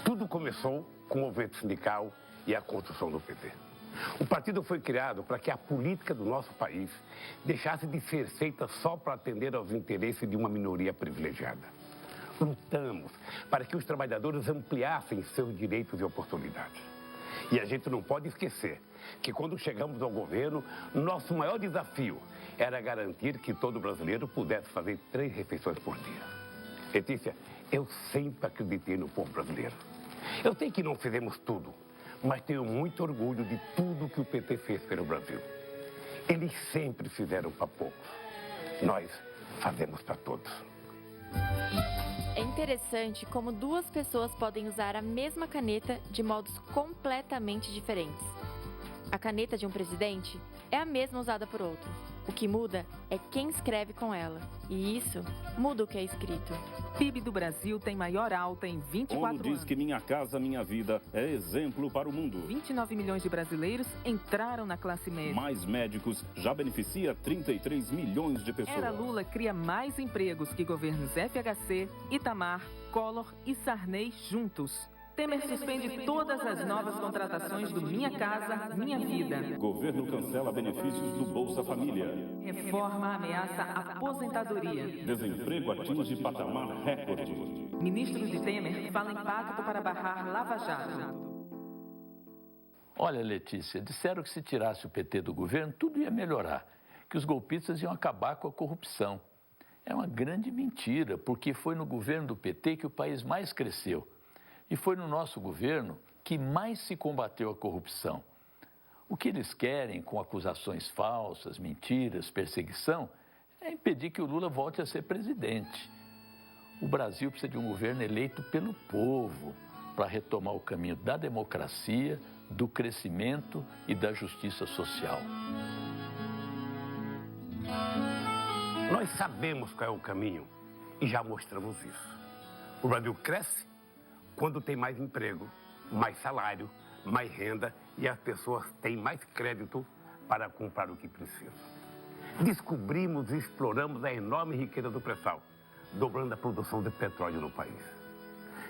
tudo começou com o movimento sindical e a construção do PT. O partido foi criado para que a política do nosso país deixasse de ser feita só para atender aos interesses de uma minoria privilegiada. Lutamos para que os trabalhadores ampliassem seus direitos e oportunidades. E a gente não pode esquecer que quando chegamos ao governo, nosso maior desafio era garantir que todo brasileiro pudesse fazer 3 refeições por dia. Letícia, eu sempre acreditei no povo brasileiro. Eu sei que não fizemos tudo, mas tenho muito orgulho de tudo que o PT fez pelo Brasil. Eles sempre fizeram para poucos. Nós fazemos para todos. É interessante como 2 pessoas podem usar a mesma caneta de modos completamente diferentes. A caneta de um presidente é a mesma usada por outro. O que muda é quem escreve com ela. E isso muda o que é escrito. PIB do Brasil tem maior alta em 24 anos. ONU diz que Minha Casa Minha Vida é exemplo para o mundo. 29 milhões de brasileiros entraram na classe média. Mais médicos, já beneficia 33 milhões de pessoas. Era Lula cria mais empregos que governos FHC, Itamar, Collor e Sarney juntos. Temer suspende todas as novas contratações do Minha Casa Minha Vida. Governo cancela benefícios do Bolsa Família. Reforma ameaça aposentadoria. Desemprego atinge patamar recorde. Ministro de Temer fala em pacto para barrar Lava Jato. Olha, Letícia, disseram que se tirasse o PT do governo, tudo ia melhorar. Que os golpistas iam acabar com a corrupção. É uma grande mentira, porque foi no governo do PT que o país mais cresceu. E foi no nosso governo que mais se combateu a corrupção. O que eles querem com acusações falsas, mentiras, perseguição, é impedir que o Lula volte a ser presidente. O Brasil precisa de um governo eleito pelo povo para retomar o caminho da democracia, do crescimento e da justiça social. Nós sabemos qual é o caminho e já mostramos isso. O Brasil cresce quando tem mais emprego, mais salário, mais renda e as pessoas têm mais crédito para comprar o que precisam. Descobrimos e exploramos a enorme riqueza do pré-sal, dobrando a produção de petróleo no país.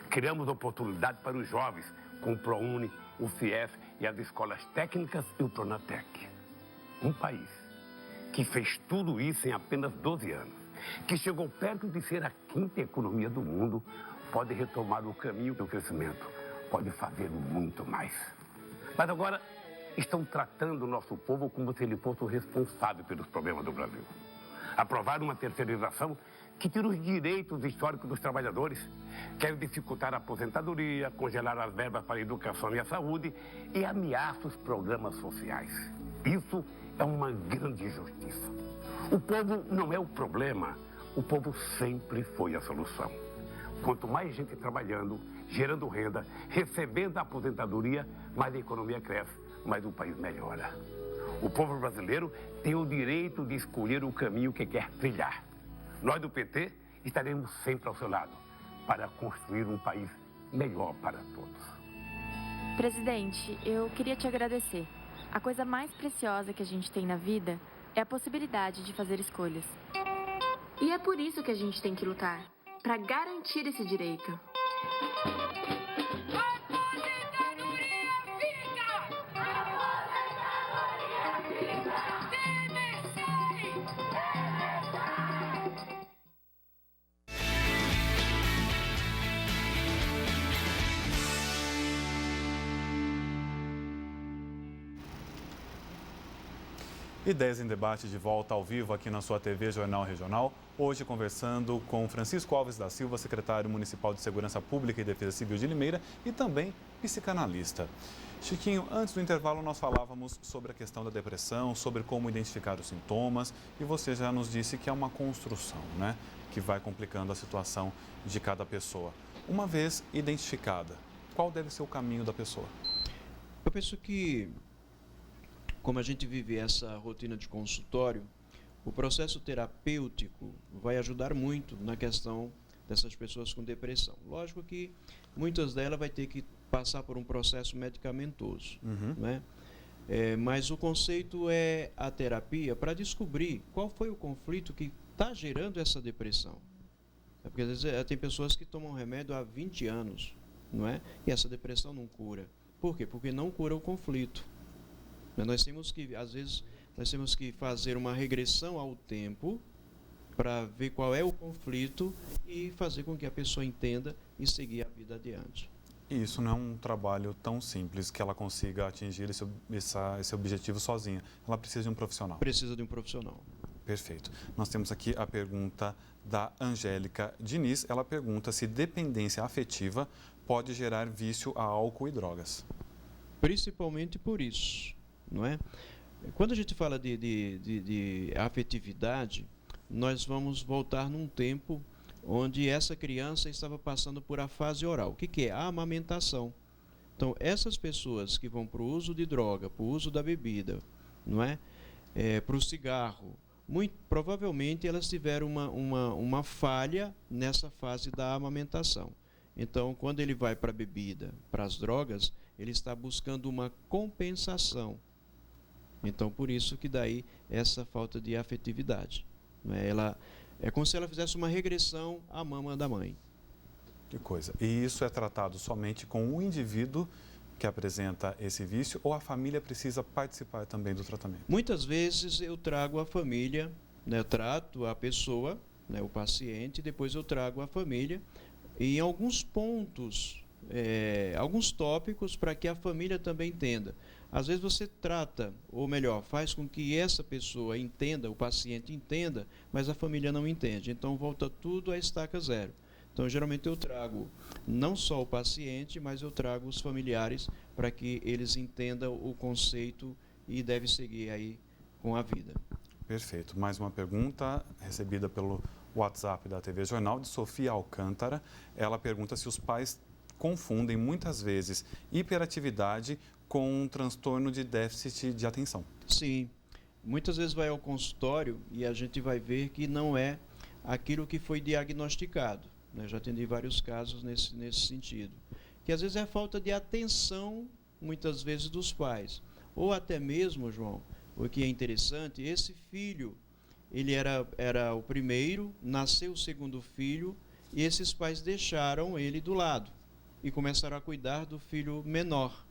Criamos oportunidades para os jovens com o ProUni, o FIES e as escolas técnicas e o Pronatec. Um país que fez tudo isso em apenas 12 anos, que chegou perto de ser a 5ª economia do mundo, pode retomar o caminho do crescimento, pode fazer muito mais. Mas agora estão tratando o nosso povo como se ele fosse o responsável pelos problemas do Brasil. Aprovaram uma terceirização que tira os direitos históricos dos trabalhadores, querem dificultar a aposentadoria, congelar as verbas para a educação e a saúde e ameaça os programas sociais. Isso é uma grande injustiça. O povo não é o problema, o povo sempre foi a solução. Quanto mais gente trabalhando, gerando renda, recebendo a aposentadoria, mais a economia cresce, mais o país melhora. O povo brasileiro tem o direito de escolher o caminho que quer trilhar. Nós do PT estaremos sempre ao seu lado para construir um país melhor para todos. Presidente, eu queria te agradecer. A coisa mais preciosa que a gente tem na vida é a possibilidade de fazer escolhas. E é por isso que a gente tem que lutar. Para garantir esse direito. Ideias em Debate de volta ao vivo aqui na sua TV Jornal Regional. Hoje conversando com Francisco Alves da Silva, secretário municipal de Segurança Pública e Defesa Civil de Limeira e também psicanalista. Chiquinho, antes do intervalo nós falávamos sobre a questão da depressão, sobre como identificar os sintomas e você já nos disse que é uma construção, né? Que vai complicando a situação de cada pessoa. Uma vez identificada, qual deve ser o caminho da pessoa? Eu penso que, como a gente vive essa rotina de consultório, o processo terapêutico vai ajudar muito na questão dessas pessoas com depressão. Lógico que muitas delas vai ter que passar por um processo medicamentoso, né? Mas o conceito é a terapia para descobrir qual foi o conflito que está gerando essa depressão. Porque às vezes tem pessoas que tomam remédio há 20 anos, não é? E essa depressão não cura. Por quê? Porque não cura o conflito. Nós temos que, às vezes, fazer uma regressão ao tempo para ver qual é o conflito e fazer com que a pessoa entenda e seguir a vida adiante. E isso não é um trabalho tão simples que ela consiga atingir esse objetivo sozinha. Ela precisa de um profissional. Precisa de um profissional. Perfeito. Nós temos aqui a pergunta da Angélica Diniz. Ela pergunta se dependência afetiva pode gerar vício a álcool e drogas. Principalmente por isso, não é? Quando a gente fala de afetividade, nós vamos voltar num tempo onde essa criança estava passando por a fase oral. O que é? A amamentação. Então, essas pessoas que vão para o uso de droga, para o uso da bebida, não é? Para o cigarro, muito provavelmente elas tiveram uma falha nessa fase da amamentação. Então, quando ele vai para a bebida, para as drogas, ele está buscando uma compensação. Então, por isso que daí essa falta de afetividade. Ela é como se ela fizesse uma regressão à mama da mãe. Que coisa. E isso é tratado somente com o indivíduo que apresenta esse vício ou a família precisa participar também do tratamento? Muitas vezes eu trago a família, né, eu trato a pessoa, né, o paciente, depois eu trago a família e em alguns pontos, alguns tópicos para que a família também entenda. Às vezes você trata, ou melhor, faz com que essa pessoa entenda, o paciente entenda, mas a família não entende. Então volta tudo à estaca zero. Então geralmente eu trago não só o paciente, mas eu trago os familiares para que eles entendam o conceito e devem seguir aí com a vida. Perfeito. Mais uma pergunta recebida pelo WhatsApp da TV Jornal, de Sofia Alcântara. Ela pergunta se os pais confundem muitas vezes hiperatividade com um transtorno de déficit de atenção. Sim. Muitas vezes vai ao consultório e a gente vai ver que não é aquilo que foi diagnosticado. Eu já atendi vários casos nesse sentido. Que às vezes é falta de atenção, muitas vezes, dos pais. Ou até mesmo, João, o que é interessante, esse filho, ele era o primeiro, nasceu o segundo filho, e esses pais deixaram ele do lado e começaram a cuidar do filho menor.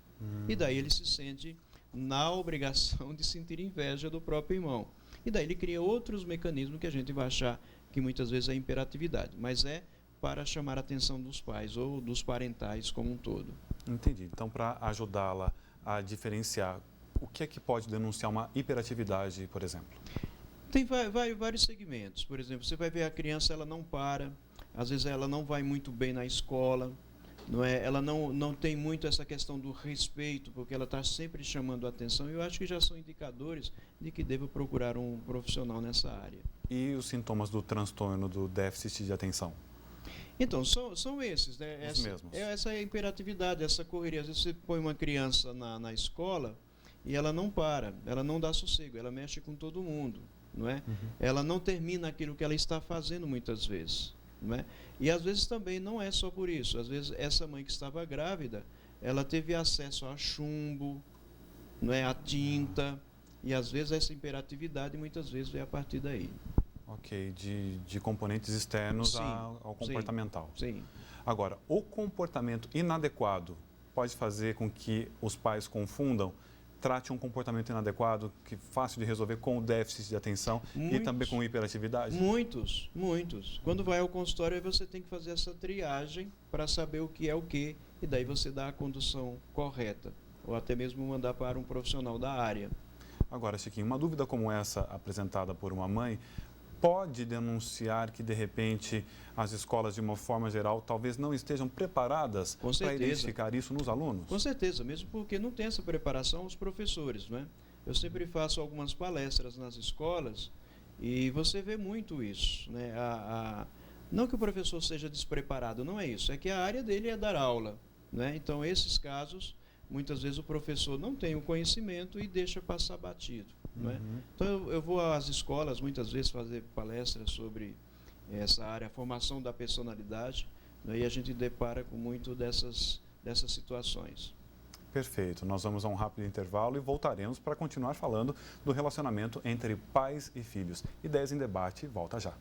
E daí ele se sente na obrigação de sentir inveja do próprio irmão. E daí ele cria outros mecanismos que a gente vai achar que muitas vezes é imperatividade, mas é para chamar a atenção dos pais ou dos parentais como um todo. Entendi. Então, para ajudá-la a diferenciar, o que é que pode denunciar uma hiperatividade, por exemplo? Tem vários segmentos. Por exemplo, você vai ver a criança, ela não para, às vezes ela não vai muito bem na escola, não é? Ela não tem muito essa questão do respeito, porque ela está sempre chamando a atenção. Eu acho que já são indicadores de que deva procurar um profissional nessa área. E os sintomas do transtorno do déficit de atenção? Então, são esses, né? Os mesmos. Essa hiperatividade, essa correria. Às vezes você põe uma criança na escola e ela não para, ela não dá sossego, ela mexe com todo mundo, não é? Ela não termina aquilo que ela está fazendo muitas vezes, não é? E às vezes também não é só por isso. Às vezes essa mãe que estava grávida, ela teve acesso a chumbo, não é? A tinta, e às vezes essa hiperatividade muitas vezes vem a partir daí. Ok, de componentes externos ao comportamental. Sim. Agora, o comportamento inadequado pode fazer com que os pais confundam, trate um comportamento inadequado, que é fácil de resolver com o déficit de atenção e também com hiperatividade? Muitos. Quando vai ao consultório, você tem que fazer essa triagem para saber o que é o que, e daí você dá a condução correta, ou até mesmo mandar para um profissional da área. Agora, Chiquinho, uma dúvida como essa apresentada por uma mãe pode denunciar que, de repente, as escolas, de uma forma geral, talvez não estejam preparadas para identificar isso nos alunos? Com certeza, mesmo porque não tem essa preparação os professores, não é? Eu sempre faço algumas palestras nas escolas e você vê muito isso, né? Não que o professor seja despreparado, não é isso, é que a área dele é dar aula, né? Então, esses casos, muitas vezes o professor não tem o conhecimento e deixa passar batido. Não é? Então, eu vou às escolas muitas vezes fazer palestras sobre essa área, a formação da personalidade, né? E a gente depara com muito dessas situações. Perfeito. Nós vamos a um rápido intervalo e voltaremos para continuar falando do relacionamento entre pais e filhos. Ideias em Debate volta já.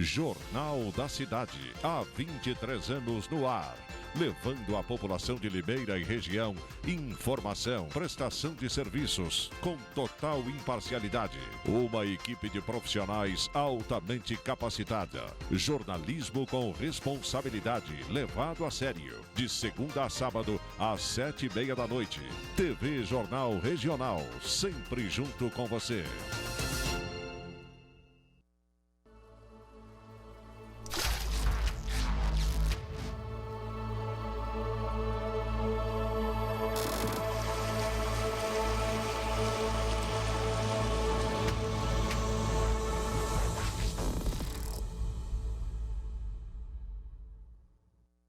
Jornal da Cidade, há 23 anos no ar, levando à população de Limeira e região informação, prestação de serviços com total imparcialidade. Uma equipe de profissionais altamente capacitada. Jornalismo com responsabilidade, levado a sério. De segunda a sábado, às 7:30 da noite. TV Jornal Regional, sempre junto com você.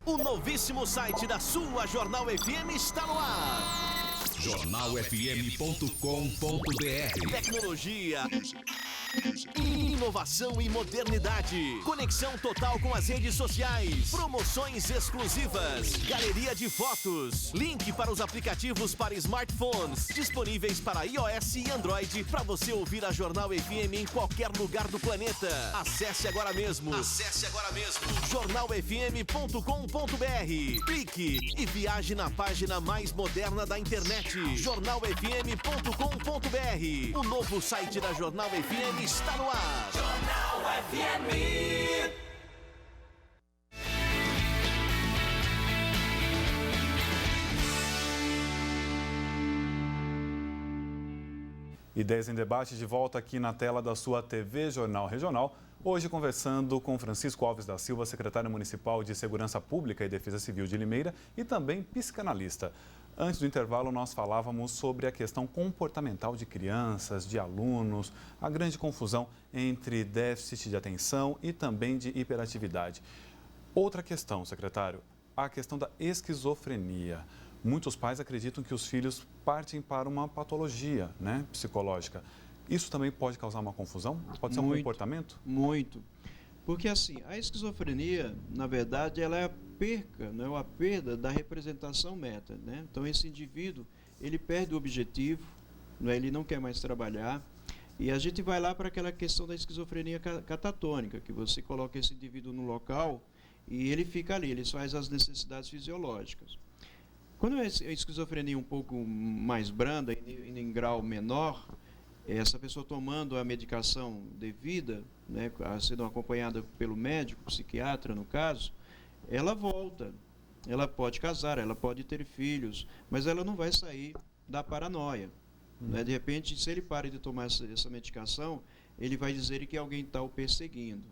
O novíssimo site da sua Jornal FM está no ar. jornalfm.com.br. Tecnologia, inovação e modernidade. Conexão total com as redes sociais. Promoções exclusivas. Galeria de fotos. Link para os aplicativos para smartphones. Disponíveis para iOS e Android. Para você ouvir a Jornal FM em qualquer lugar do planeta. Acesse agora mesmo. jornalfm.com.br. Clique e viaje na página mais moderna da internet. jornalfm.com.br. O novo site da Jornal FM está no ar. Jornal FM. Ideias em Debate de volta aqui na tela da sua TV Jornal Regional. Hoje conversando com Francisco Alves da Silva, secretário municipal de Segurança Pública e Defesa Civil de Limeira e também psicanalista. Antes do intervalo, nós falávamos sobre a questão comportamental de crianças, de alunos, a grande confusão entre déficit de atenção e também de hiperatividade. Outra questão, secretário, a questão da esquizofrenia. Muitos pais acreditam que os filhos partem para uma patologia, né, psicológica. Isso também pode causar uma confusão? Pode ser um comportamento? Muito. Porque assim, a esquizofrenia, na verdade, ela é a perda da representação meta, né? Então esse indivíduo, ele perde o objetivo, né? Ele não quer mais trabalhar. E a gente vai lá para aquela questão da esquizofrenia catatônica, que você coloca esse indivíduo no local e ele fica ali, ele faz as necessidades fisiológicas. Quando é a esquizofrenia um pouco mais branda, em grau menor, essa pessoa tomando a medicação devida, né, sendo acompanhada pelo médico, psiquiatra no caso, ela volta. Ela pode casar, ela pode ter filhos, mas ela não vai sair da paranoia. Né? De repente, se ele para de tomar essa medicação, ele vai dizer que alguém está o perseguindo.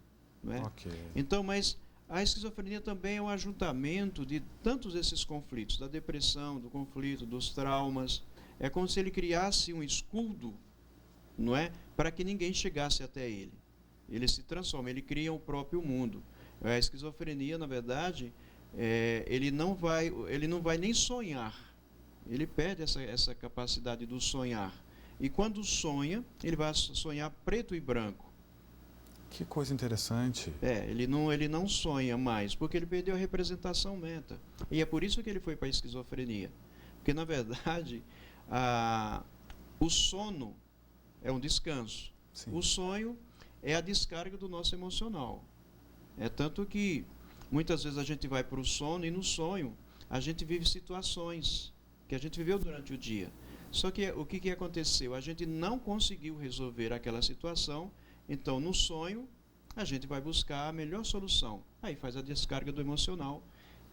Né? Okay. Então, mas a esquizofrenia também é um ajuntamento de tantos esses conflitos, da depressão, do conflito, dos traumas. É como se ele criasse um escudo, não é, para que ninguém chegasse até ele. Ele se transforma, ele cria o próprio mundo. A esquizofrenia, na verdade, ele não vai nem sonhar. Ele perde essa capacidade do sonhar. E quando sonha, ele vai sonhar preto e branco. Que coisa interessante. Ele não sonha mais, porque ele perdeu a representação meta. E é por isso que ele foi para a esquizofrenia. Porque, na verdade, o sono é um descanso. Sim. O sonho é a descarga do nosso emocional. É tanto que muitas vezes a gente vai para o sono e no sonho a gente vive situações que a gente viveu durante o dia. Só que o que aconteceu? A gente não conseguiu resolver aquela situação, então no sonho a gente vai buscar a melhor solução. Aí faz a descarga do emocional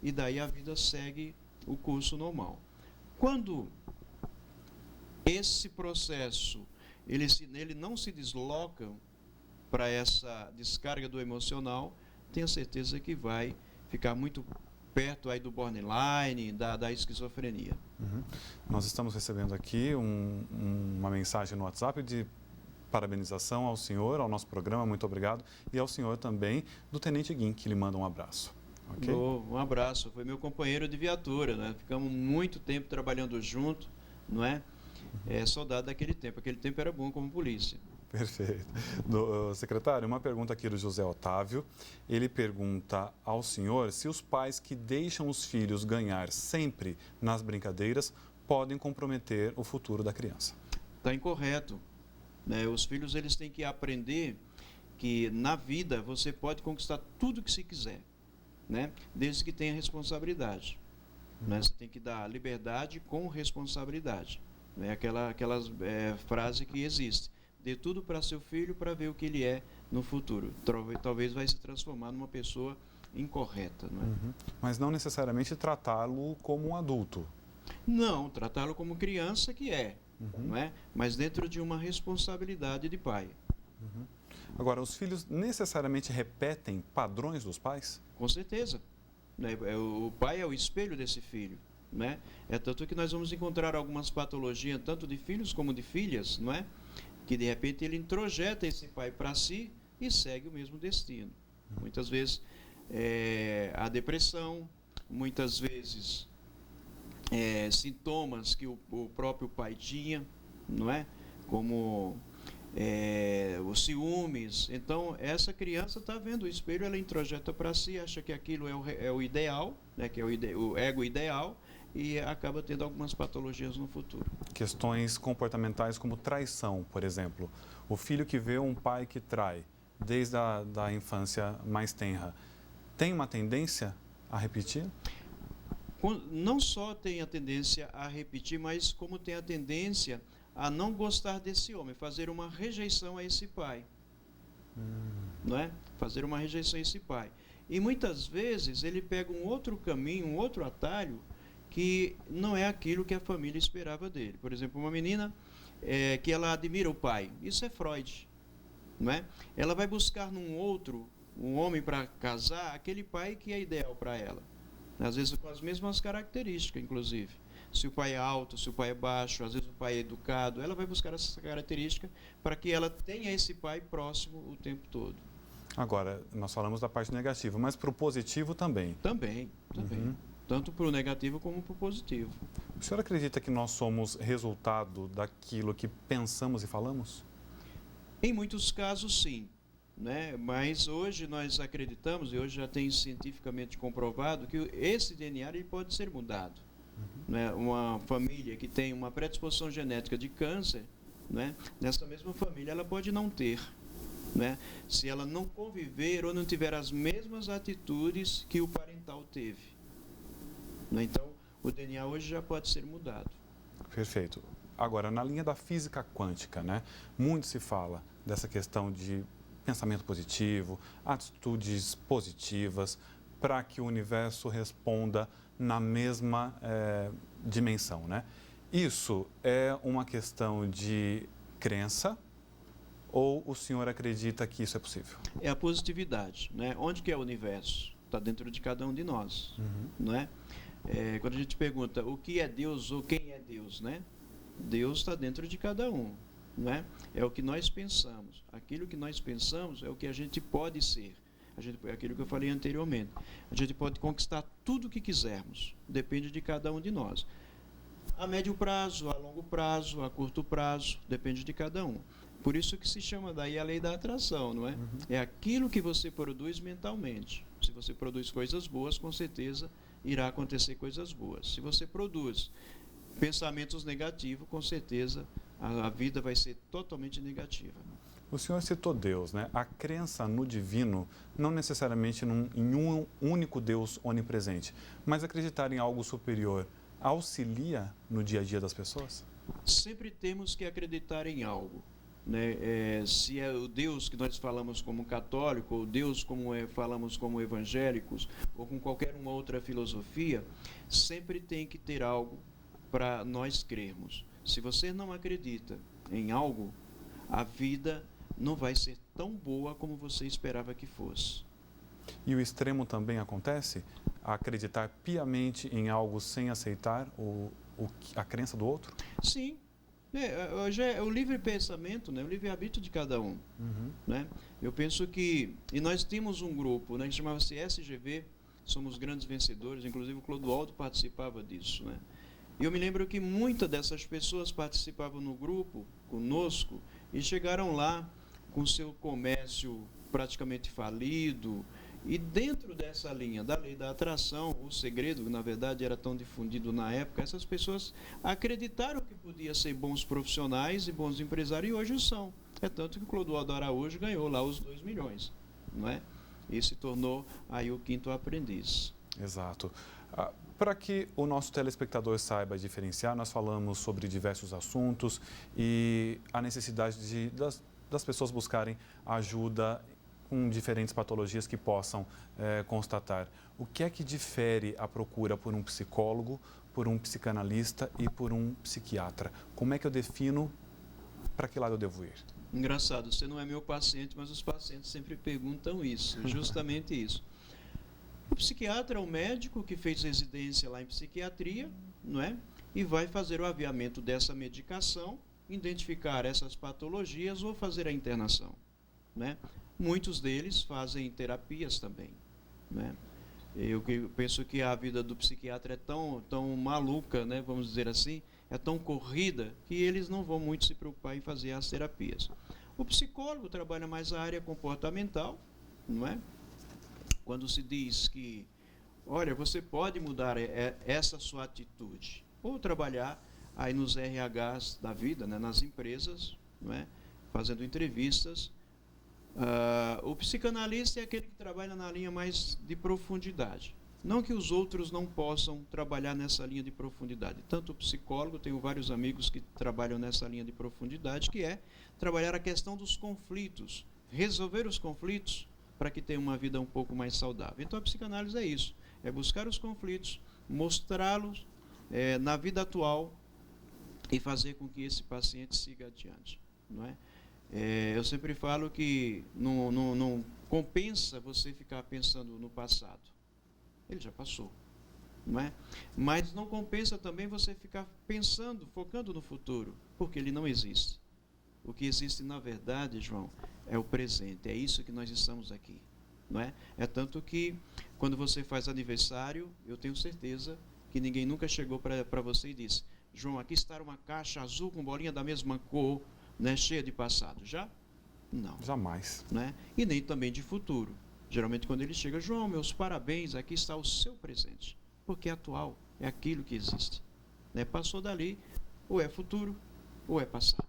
e daí a vida segue o curso normal. Quando esse processo ele não se desloca para essa descarga do emocional, tenho certeza que vai ficar muito perto aí do borderline, da esquizofrenia. Nós estamos recebendo aqui uma mensagem no WhatsApp de parabenização ao senhor, ao nosso programa, muito obrigado, e ao senhor também, do Tenente Guim, que lhe manda um abraço. Okay? Um abraço, foi meu companheiro de viatura, né? Ficamos muito tempo trabalhando junto, não é? Soldado daquele tempo era bom como polícia. Perfeito. Secretário, uma pergunta aqui do José Otávio. Ele pergunta ao senhor se os pais que deixam os filhos ganhar sempre nas brincadeiras podem comprometer o futuro da criança. Está incorreto. Né? Os filhos eles têm que aprender que na vida você pode conquistar tudo que se quiser, né? Desde que tenha responsabilidade. Né? Você tem que dar liberdade com responsabilidade. Né? Aquela frase que existe. Dê tudo para seu filho para ver o que ele é no futuro. Talvez vai se transformar numa pessoa incorreta. Não é? Mas não necessariamente tratá-lo como um adulto. Não, tratá-lo como criança que é. Não é? Mas dentro de uma responsabilidade de pai. Agora, os filhos necessariamente repetem padrões dos pais? Com certeza. Né? O pai é o espelho desse filho. Né? É tanto que nós vamos encontrar algumas patologias, tanto de filhos como de filhas, não é? Que de repente ele introjeta esse pai para si e segue o mesmo destino. Muitas vezes a depressão, muitas vezes sintomas que o próprio pai tinha, não é? Como os ciúmes. Então essa criança está vendo o espelho, ela introjeta para si, acha que aquilo é o ideal, né? Que é o ego ideal, e acaba tendo algumas patologias no futuro. Questões comportamentais como traição, por exemplo. O filho que vê um pai que trai desde a infância mais tenra, tem uma tendência a repetir? Não só tem a tendência a repetir, mas como tem a tendência a não gostar desse homem, fazer uma rejeição a esse pai. Não é? Fazer uma rejeição a esse pai. E muitas vezes ele pega um outro caminho, um outro atalho, que não é aquilo que a família esperava dele. Por exemplo, uma menina que ela admira o pai. Isso é Freud. Não é? Ela vai buscar num outro, um homem para casar, aquele pai que é ideal para ela. Às vezes com as mesmas características, inclusive. Se o pai é alto, se o pai é baixo, às vezes o pai é educado, ela vai buscar essa característica para que ela tenha esse pai próximo o tempo todo. Agora, nós falamos da parte negativa, mas para o positivo também. Também. Tanto para o negativo como para o positivo. O senhor acredita que nós somos resultado daquilo que pensamos e falamos? Em muitos casos, sim. Né? Mas hoje nós acreditamos, e hoje já tem cientificamente comprovado, que esse DNA ele pode ser mudado. Né? Uma família que tem uma predisposição genética de câncer, né? Nessa mesma família ela pode não ter. Né? Se ela não conviver ou não tiver as mesmas atitudes que o parental teve. Então, o DNA hoje já pode ser mudado. Perfeito. Agora, na linha da física quântica, né, muito se fala dessa questão de pensamento positivo, atitudes positivas, para que o universo responda na mesma dimensão. Né? Isso é uma questão de crença ou o senhor acredita que isso é possível? É a positividade. Né? Onde que é o universo? Está dentro de cada um de nós. Não é? Quando a gente pergunta o que é Deus ou quem é Deus, né? Deus está dentro de cada um, não é? É o que nós pensamos. Aquilo que nós pensamos é o que a gente pode ser. É aquilo que eu falei anteriormente. A gente pode conquistar tudo o que quisermos. Depende de cada um de nós. A médio prazo, a longo prazo, a curto prazo, depende de cada um. Por isso que se chama daí a lei da atração, não é? É aquilo que você produz mentalmente. Se você produz coisas boas, com certeza irá acontecer coisas boas. Se você produz pensamentos negativos, com certeza a vida vai ser totalmente negativa. O senhor citou Deus, né? A crença no divino, não necessariamente em um único Deus onipresente, mas acreditar em algo superior, auxilia no dia a dia das pessoas? Sempre temos que acreditar em algo. né, se é o Deus que nós falamos como católico, ou Deus como falamos como evangélicos, ou com qualquer uma outra filosofia, sempre tem que ter algo para nós crermos. Se você não acredita em algo, a vida não vai ser tão boa como você esperava que fosse. E o extremo também acontece? Acreditar piamente em algo sem aceitar a crença do outro? Sim. Hoje é o livre pensamento, né? O livre arbítrio de cada um. Né? Eu penso que... E nós tínhamos um grupo, né, que chamava-se SGV, Somos Grandes Vencedores, inclusive o Clodoaldo participava disso. Né? E eu me lembro que muitas dessas pessoas participavam no grupo conosco e chegaram lá com seu comércio praticamente falido. E dentro dessa linha da lei da atração, o segredo, que na verdade era tão difundido na época, essas pessoas acreditaram que podiam ser bons profissionais e bons empresários, e hoje são. É tanto que o Clodoaldo Araújo ganhou lá os 2 milhões, não é? E se tornou aí o 5º aprendiz. Exato. Para que o nosso telespectador saiba diferenciar, nós falamos sobre diversos assuntos e a necessidade das pessoas buscarem ajuda com diferentes patologias que possam constatar. O que é que difere a procura por um psicólogo, por um psicanalista e por um psiquiatra? Como é que eu defino para que lado eu devo ir? Engraçado, você não é meu paciente, mas os pacientes sempre perguntam isso, justamente isso. O psiquiatra é o médico que fez residência lá em psiquiatria, não é? E vai fazer o aviamento dessa medicação, identificar essas patologias ou fazer a internação, né? Muitos deles fazem terapias também, né? Eu penso que a vida do psiquiatra é tão maluca, né, vamos dizer assim, é tão corrida, que eles não vão muito se preocupar em fazer as terapias. O psicólogo trabalha mais a área comportamental, não é? Quando se diz que, olha, você pode mudar essa sua atitude, ou trabalhar aí nos RHs da vida, né, nas empresas, não é? Fazendo entrevistas. O psicanalista é aquele que trabalha na linha mais de profundidade. Não que os outros não possam trabalhar nessa linha de profundidade. Tanto o psicólogo, tenho vários amigos que trabalham nessa linha de profundidade, que é trabalhar a questão dos conflitos, resolver os conflitos para que tenha uma vida um pouco mais saudável. Então a psicanálise é isso, é buscar os conflitos, mostrá-los na vida atual e fazer com que esse paciente siga adiante, não é? Eu sempre falo que não compensa você ficar pensando no passado. Ele já passou, não é? Mas não compensa também você ficar pensando, focando no futuro, porque ele não existe. O que existe, na verdade, João, é o presente. É isso que nós estamos aqui, não é? É tanto que, quando você faz aniversário, eu tenho certeza que ninguém nunca chegou para você e disse: João, aqui está uma caixa azul com bolinha da mesma cor, né, cheia de passado. Já? Não. Jamais. Né? E nem também de futuro. Geralmente quando ele chega: João, meus parabéns, aqui está o seu presente. Porque é atual, é aquilo que existe. Né? Passou dali, ou é futuro, ou é passado.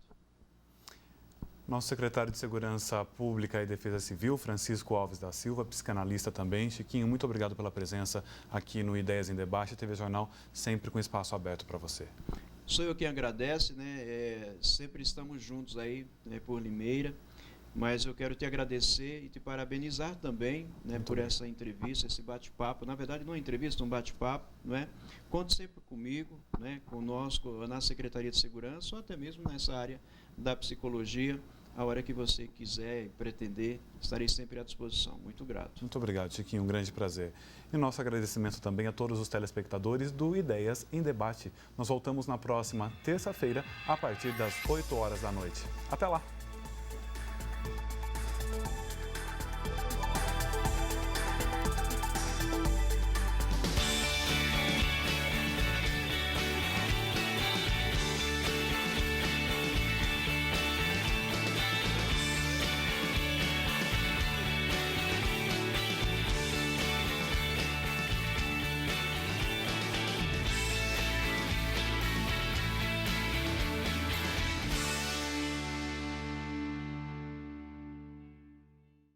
Nosso secretário de Segurança Pública e Defesa Civil, Francisco Alves da Silva, psicanalista também. Chiquinho, muito obrigado pela presença aqui no Ideias em Debate, TV Jornal, sempre com espaço aberto para você. Sou eu quem agradece, né? Sempre estamos juntos aí, né, por Limeira, mas eu quero te agradecer e te parabenizar também, né, por essa entrevista, esse bate-papo. Na verdade, não é entrevista, é um bate-papo, não é? Conte sempre comigo, né, conosco na Secretaria de Segurança, ou até mesmo nessa área da psicologia. A hora que você quiser e pretender, estarei sempre à disposição. Muito grato. Muito obrigado, Chiquinho. Um grande prazer. E nosso agradecimento também a todos os telespectadores do Ideias em Debate. Nós voltamos na próxima terça-feira, a partir das 8 horas da noite. Até lá!